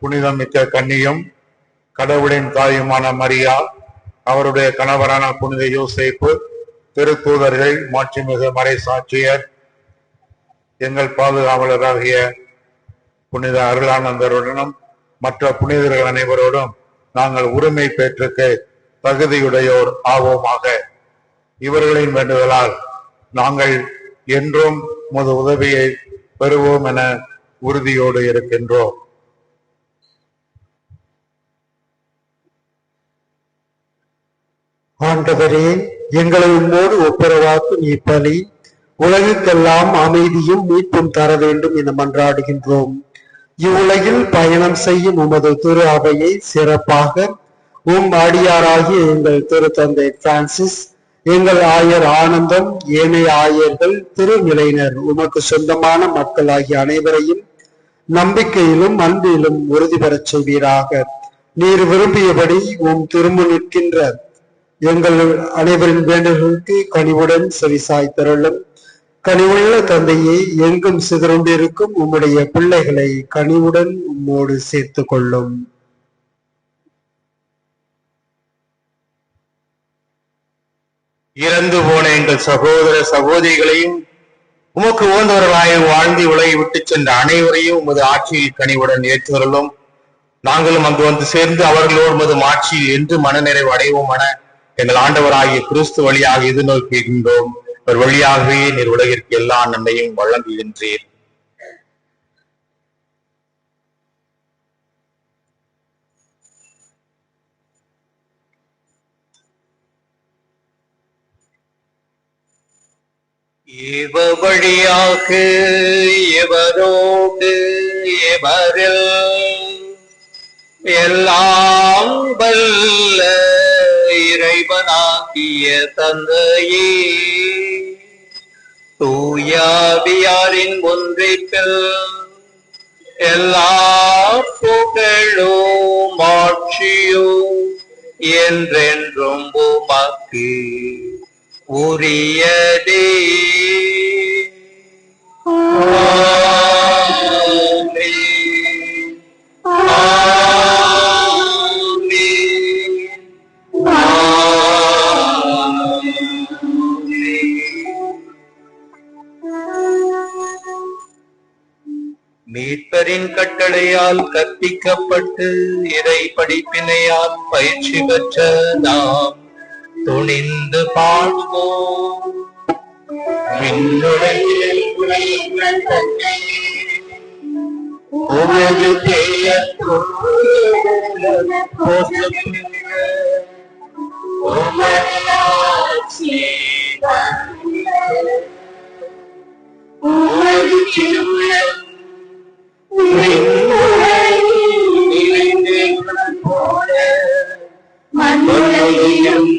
புனிதமிக்க கன்னியும் கடவுளின் தாயுமான மரியா, அவருடைய கணவரான புனித யோசேப்பு, திருத்தூதர்கள், மாட்சிமிகு மறைசாட்சியர், எங்கள் பாதுகாவலராகிய புனித அருளானந்தருடனும் மற்ற புனிதர்கள் அனைவரோடும் நாங்கள் உரிமை பெற்றுக்கு தகுதியுடையோர் ஆவோமாக. இவர்களின் வேண்டுதலால் நாங்கள் என்றும் உமது உதவியை பெறுவோம் என உறுதியோடு இருக்கின்றோம். ஆண்டவரே, எங்களை உம்மோடு ஒப்புரவாக்கும் இப்பலி உலகுக்கெல்லாம் அமைதியும் மீட்பும் தர வேண்டும் என மன்றாடுகின்றோம். இவ்வுலகில் பயணம் செய்யும் உமது திரு அவையை சிறப்பாக அடியாராகிய எங்கள் திருத்தந்தை பிரான்சிஸ், எங்கள் ஆயர் ஆனந்தம், ஏனைய ஆயர்கள், திருநிலையினர், உமக்கு சொந்தமான மக்கள் ஆகிய அனைவரையும் நம்பிக்கையிலும் அன்பிலும் உறுதி பெறச் செய்வீராக. நீர் விரும்பியபடி திரும்ப நிற்கின்ற எங்கள் அனைவரின் வேண்டுதலுக்கு கனிவுடன் செவிசாய்த்தருளும். கனிவுள்ள தந்தையே, எங்கும் சிதறுண்டிருக்கும் உம்முடைய பிள்ளைகளை கனிவுடன் உம்மோடு சேர்த்து கொள்ளும். இறந்து போன எங்கள் சகோதர சகோதரிகளையும் உமக்கு உகந்தவர்களாய் வாழ்ந்து உலகை விட்டு சென்ற அனைவரையும் உமது ஆட்சியில் கனிவுடன் ஏற்றுவர்களும். நாங்களும் அங்கு வந்து சேர்ந்து அவர்களோடு உமது ஆட்சியில் என்று மனநிறைவு அடைவோம் என எங்கள் ஆண்டவராகிய கிறிஸ்து வழியாக எதிர்நோக்குகின்றோம். ஒரு வழியாகவே நீர் உலகிற்கு எல்லா நன்மையும் வழங்குகின்றீர். இவ வழியாக எவரோடு எவரில் எல்லாம் வல்ல இறைவனாகிய தந்தையே, தூயாவியாரின் ஒன்றிப்பில் எல்லா புகழும் ஆட்சியும் என்றென்றும் உமக்கு உரியதே. மீட்பரின் கட்டளையால் கற்பிக்கப்பட்டு இறை படிப்பினையால் பயிற்சி பெற்ற நாம் துணிந்து பாடுவோம். உமது பெயர் மண்ணுலகிலும்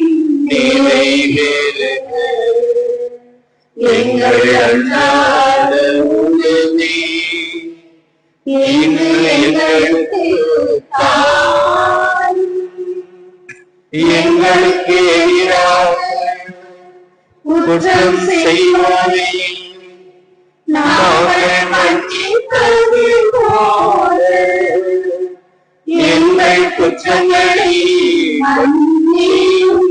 எங்கள் அன்றாட உணவை இன்று எங்களுக்கு தாரும். எங்களுக்கு எதிராக குற்றம் செய்வோரை நாங்கள் மன்னிப்பது போல எங்கள் குற்றங்களை மன்னியும்.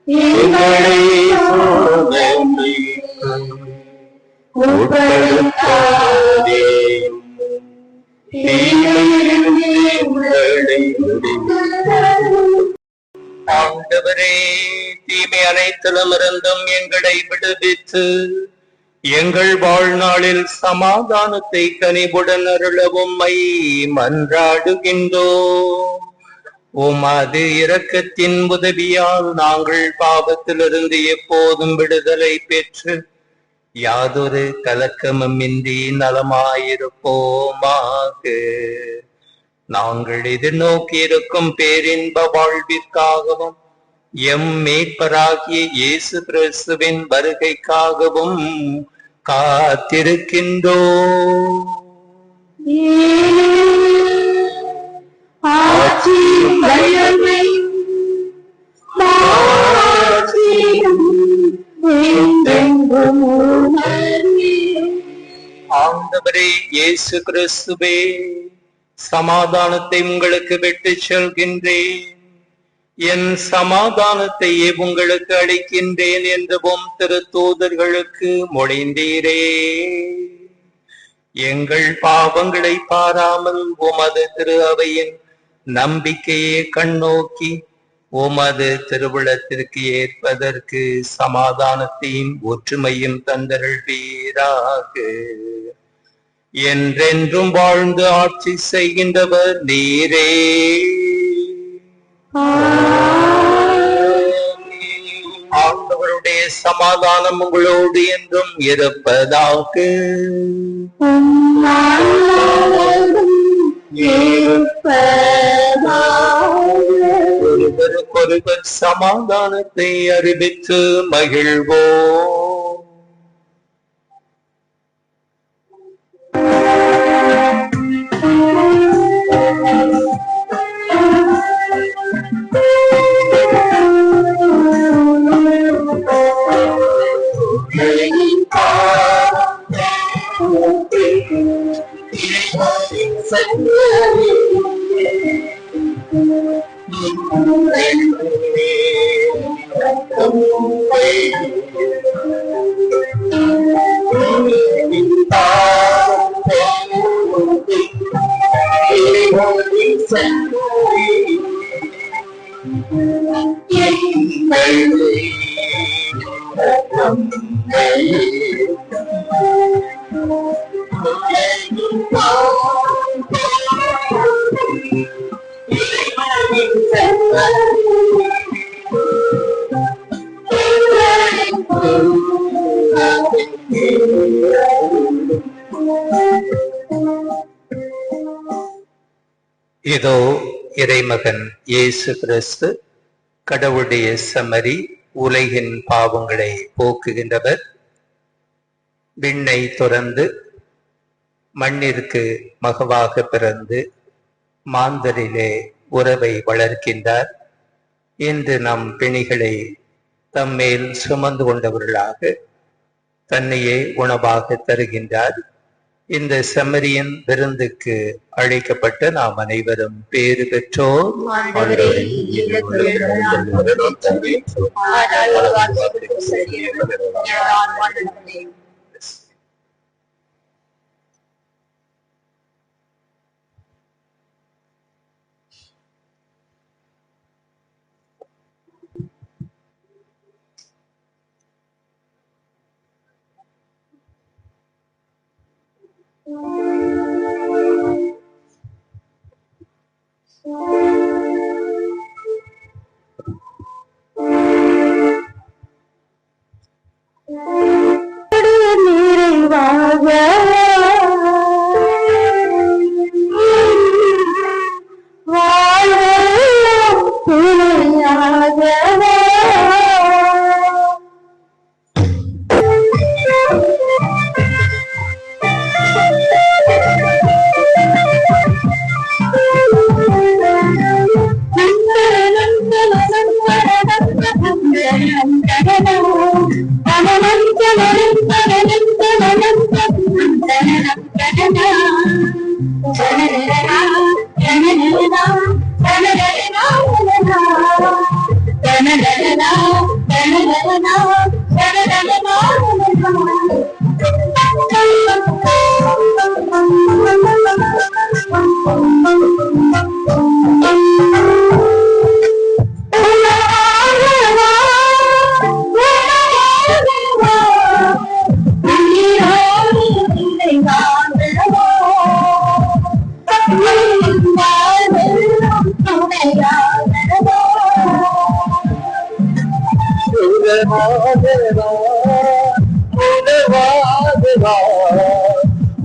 எங்களை சோதனைக்கு உட்படுத்தாதேயும், தீமையிலிருந்து எங்களை விடுவித்தருளும். ஆண்டவரே, தீமை அனைத்திலுமிருந்தும் எங்களை விடுவித்து எங்கள் வாழ்நாளில் சமாதானத்தை கனிவுடன் அருளவும் மன்றாடுகின்றோம். உமது இரக்கத்தின் உதவியால் நாங்கள் பாவத்திலிருந்து எப்போதும் விடுதலை பெற்று யாதொரு கலக்கமுமின்றி நலமாயிருப்போமாக. நாங்கள் எதிர்நோக்கி இருக்கும் பேரின்ப வாழ்விற்காகவும் எம் மீட்பராகிய இயேசு கிறிஸ்துவின் வருகைக்காகவும் காத்திருக்கின்றோ. ஆண்டவரே இயேசு கிறிஸ்துவே, சமாதானத்தை உங்களுக்கு விட்டு செல்கின்றேன், என் சமாதானத்தையே உங்களுக்கு அளிக்கின்றேன் என்றும் திருத்தூதர்களுக்கு மொழிந்தீரே. எங்கள் பாவங்களை பாராமல் உமது திரு அவையின் நம்பிக்கையை கண்ணோக்கி உமது திருவுளத்திற்கு ஏற்பதற்கு சமாதானத்தையும் ஒற்றுமையும் தந்தருள்வீராக. என்றென்றும் வாழ்ந்து ஆட்சி செய்கின்றவர் நீரே. ஆண்டவருடைய சமாதானம் உங்களோடு என்றும் இருப்பதாக. ஒருவருக்கொருவர் சமாதானத்தை அறிவித்து மகிழ்வோம். இதோ இறைமகன் இயேசு கிறிஸ்து, கடவுளுடைய செம்மறி, உலகின் பாவங்களை போக்குகின்றவர். விண்ணை துறந்து மண்ணிற்கு மகவாக பிறந்து மாந்தரிலே உறவை வளர்க்கின்றார். இன்று நம் பிணிகளை தம்மேல் சுமந்து கொண்டவர்களாக தன்னையே உணவாக தருகின்றார். இந்த செம்மறியின் விருந்துக்கு அழைக்கப்பட்ட நாம் அனைவரும் பேறு பெற்றோர்.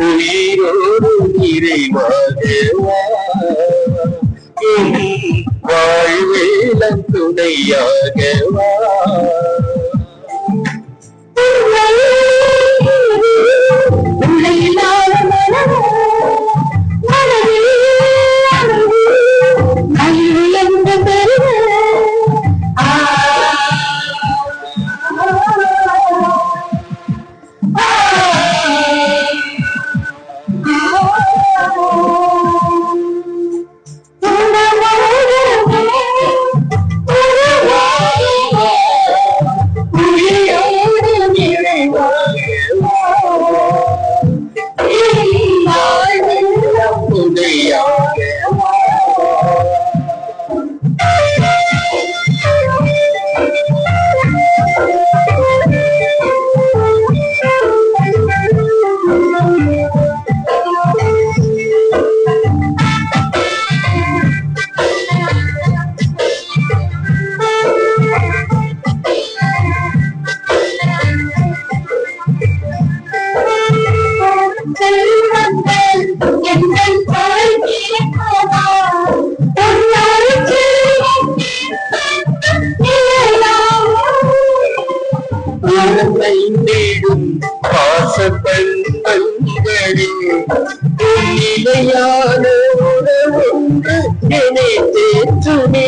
உயிரோடு இறைவாழ்வேலம் துணை துணையாக வா. நிலையான உணவொன்று என்னை தேற்றுமே.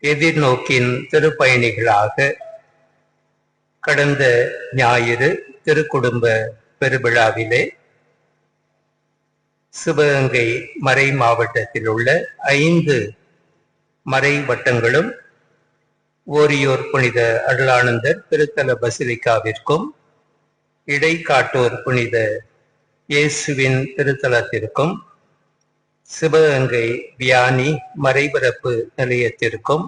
எதிர்நோக்கின் திருப்பயணிகளாக கடந்த ஞாயிறு திருக்குடும்ப பெருவிழாவிலே சிவகங்கை மறை மாவட்டத்தில் உள்ள 5 மறை வட்டங்களும் ஓரியோர் புனித அருளானந்தர் திருத்தல பசிலிக்காவிற்கும் இடைக்காட்டோர் புனித இயேசுவின் திருத்தலத்திற்கும் சிவகங்கை வியானி மறைபரப்பு நிலையத்திற்கும்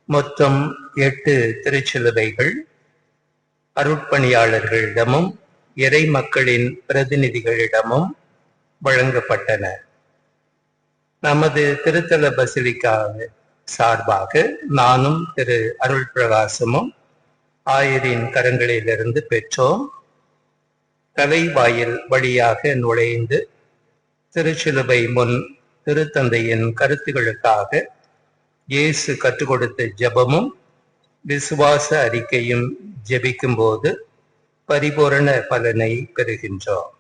மொத்தம் 8 திருச்சிலுவைகள் அருட்பணியாளர்களிடமும் இறை மக்களின் பிரதிநிதிகளிடமும் வழங்கப்பட்டன. நமது திருத்தல பசிலிக்கா சார்பாக நானும் திரு அருள் பிரகாசமும் ஆயரின் கரங்களிலிருந்து பெற்றோம். தலைவாயில் வழியாக நுழைந்து திருச்சிலுவை முன் திருத்தந்தையின் கருத்துகளுக்காக இயேசு கற்றுக் கொடுத்த ஜெபமும் விசுவாச அறிக்கையும் ஜெபிக்கும் போது பரிபூரண பலனை பெறுகின்றோம்.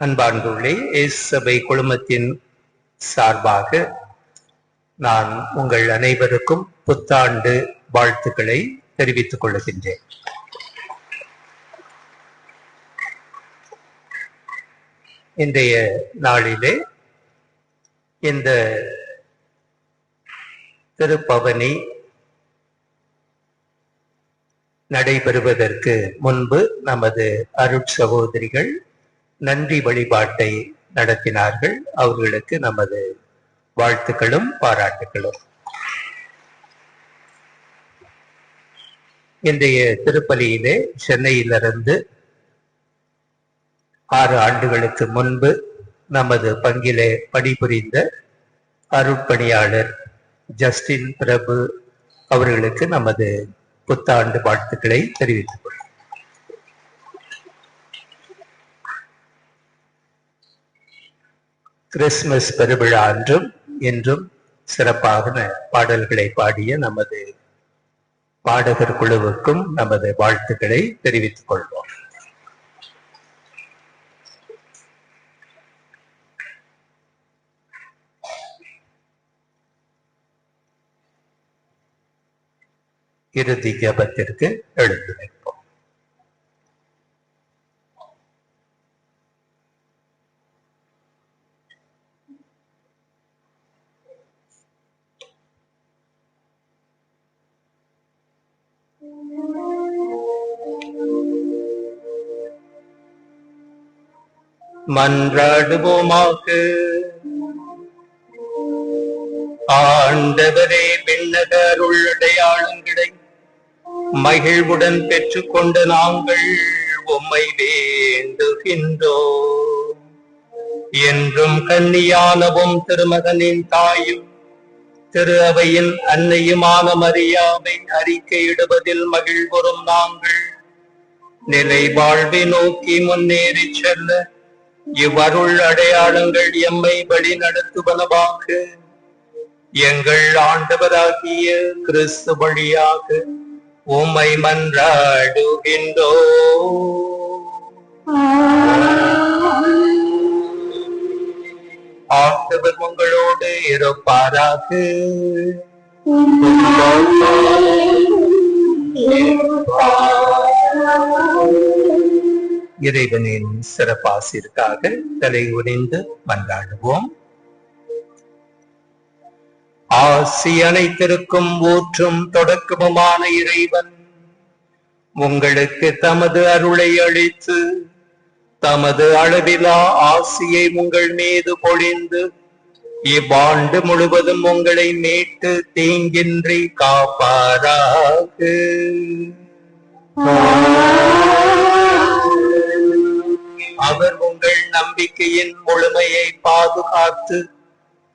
அன்பார்ந்துள்ளே, இயேசு சபை குழுமத்தின் சார்பாக நான் உங்கள் அனைவருக்கும் புத்தாண்டு வாழ்த்துக்களை தெரிவித்துக் கொள்கின்றேன். இன்றைய நாளிலே இந்த திருப்பவனி நடைபெறுவதற்கு முன்பு நமது அருட்சகோதரிகள் நன்றி வழிபாட்டை நடத்தினார்கள். அவர்களுக்கு நமது வாழ்த்துக்களும் பாராட்டுகளும். இன்றைய திருப்பலியிலே சென்னையிலிருந்து 6 ஆண்டுகளுக்கு முன்பு நமது பங்கிலே பணிபுரிந்த அருட்பணியாளர் ஜஸ்டின் பிரபு அவர்களுக்கு நமது புத்தாண்டு வாழ்த்துக்களை தெரிவித்துக் கொள்கிறேன். கிறிஸ்துமஸ் பெருவிழா அன்றும் இன்றும் சிறப்பான பாடல்களை பாடிய நமது பாடகர் குழுவுக்கும் நமது வாழ்த்துக்களை தெரிவித்துக் கொள்வோம். இறுதி ஜெபத்திற்கு எழுந்து நிற்போம். மன்றாடுவோமாக. ஆண்டவரே, விண்ணக அருளடையாளங்களை மகிழ்வுடன் பெற்றுக்கொண்ட நாங்கள் உம்மை வேண்டுகின்றோம். என்றும் கன்னியானவும் திருமகனின் தாயும் திரு அவையின் அன்னையுமான மரியாவை அறிக்கையிடுவதில் மகிழ்வுறும் நாங்கள் நிலை வாழ்வை நோக்கி முன்னேறி செல்ல இவ்வருள் அடையாளங்கள் எம்மை வழி நடத்துவனவாக. எங்கள் ஆண்டவராகிய கிறிஸ்து வழியாக உம்மை மன்றாடுகின்றோம். ஆண்டவர் உங்களோடு இருப்பாராக. இறைவனின் சிறப்பாசிற்காக தலை குனிந்து மன்றாடுவோம். ஆசி அனைத்திற்கும் ஊற்றும் தொடக்கமுமான இறைவன் உங்களுக்கு தமது அருளை அளித்து தமது அளவிலா ஆசியை உங்கள் மீது பொழிந்து இவ்வாண்டு முழுவதும் உங்களை மீட்டு தீங்கின்றி காப்பாராக. அவர் உங்கள் நம்பிக்கையின் முழுமையை பாதுகாத்து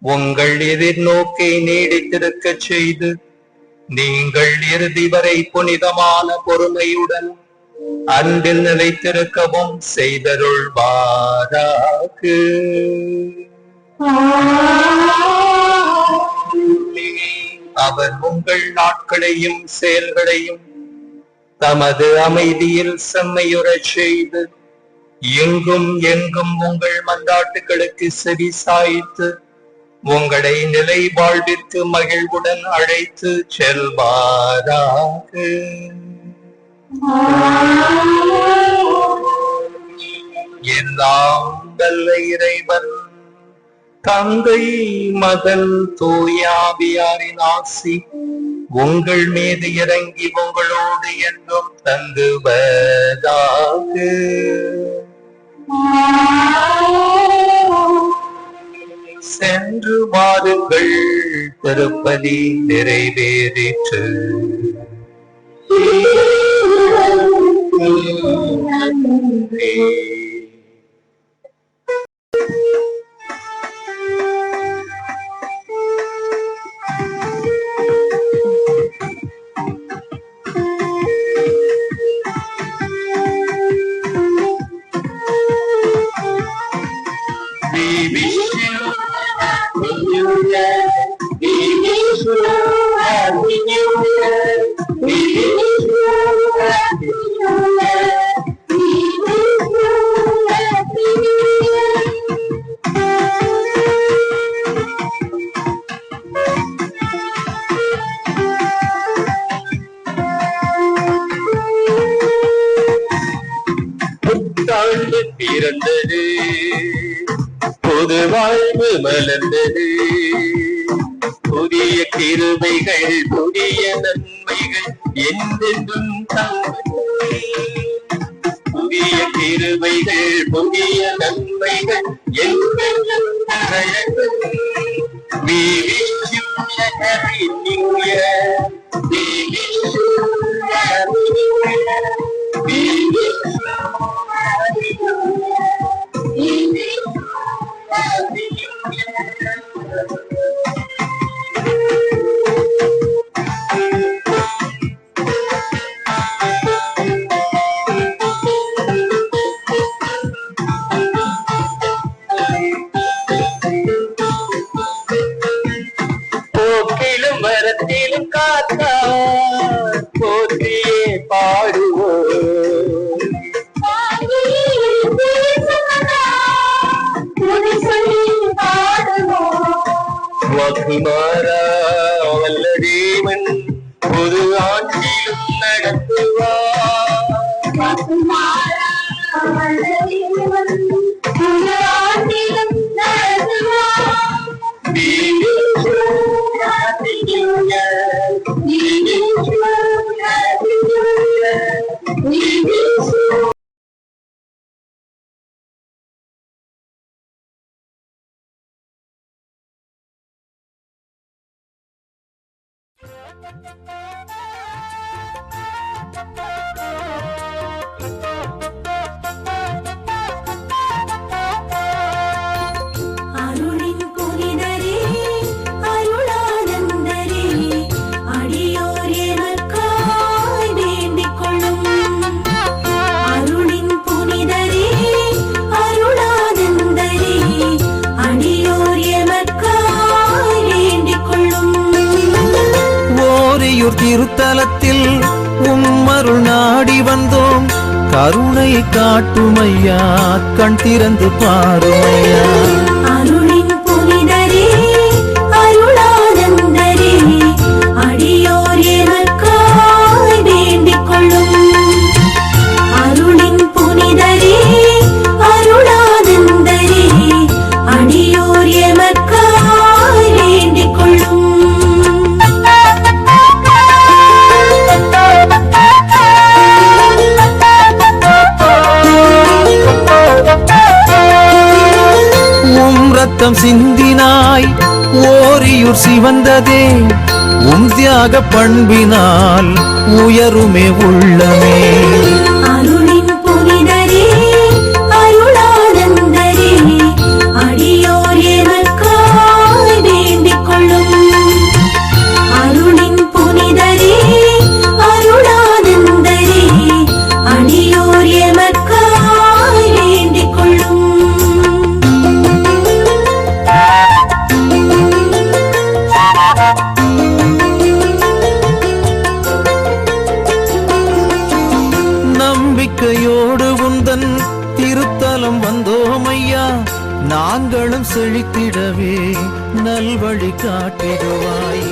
உங்கள் எதிர்நோக்கை நீடித்திருக்க செய்து நீங்கள் இறுதி வரை புனிதமான பொறுமையுடன் அன்பில் நிலைத்திருக்கவும் செய்தருள்வாராக. அவர் உங்கள் நாட்களையும் செயல்களையும் தமது அமைதியில் செம்மையுறச் செய்து எங்கும் எங்கும் உங்கள் மன்றாட்டுகளுக்கு செவி சாய்த்து உங்களை நிலை வாழ்விற்கு மகிழ்வுடன் அழைத்து செல்வாராக. எல்லாம் வல்ல இறைவன் தந்தை மகன் தூயாவியாரின் ஆசி உங்கள் மீது இறங்கி உங்களோடு என்றும் தங்குவதாக. சென்று வாருங்கள், திருப்பலி நிறைவேறிற்று. புத்தாண்டு பிறந்தது, புது வாழ்வு வாழ்வு மலர்ந்தது. புதிய கிருபைகள் புதிய நன்மைகள் என்றென்றும் தங்கட்டும். புதிய கிருபைகள் புதிய நன்மைகள் என்றென்றும் தங்கட்டும். We wish you a happy new year. We wish you a happy new year. We wish you a happy new year. We wish you a happy new year. போக்கிலும் வரத்திலும் காத்தா போற்றியே பாடுவோம். வாக்குமாரா வல்ல தேவன் பொது ஆட்சியிலும் நடத்துவார். அருளின் புனிதரே அருளானந்தரே அடியோர் எனக்காய் வேண்டிக் கொள்ளும். அருளின் புனிதரே அருளானந்தரே அடியோர் எனக்காய் வேண்டிக் கொள்ளும். ஓரியூர் திருத்தலத்தில் உம்மருள் நாடி வந்தோம். கருணை காட்டுமையா கண் திறந்து பாருமையா. அருளின் புனிதரே அருளானந்தரே அடியோர் எனக்காய் வேண்டிக் கொள்ளும். அருளின் புனிதரே அருளானந்தரே அடியோர் எனக்காய் வேண்டிக் கொள்ளும். ரத்தம் சிந்தினாய் ஓரியூர் சிவந்ததே. தியாக பண்பினால் உயருமே உள்ளமே. அருளின் புனிதரே அருளானந்தரே அடியோர் எனக்காய் வேண்டிக் கொள்ளும். அருளின் புனிதரே அருளானந்தரே அடியோர் எனக்காய் வேண்டிக் கொள்ளும். நம்பிக்கையோடு உந்தன் திருத்தலம் வந்தோமையா. நாங்களும் செழித்திடவே நல்வழி காட்டிடுவாய்.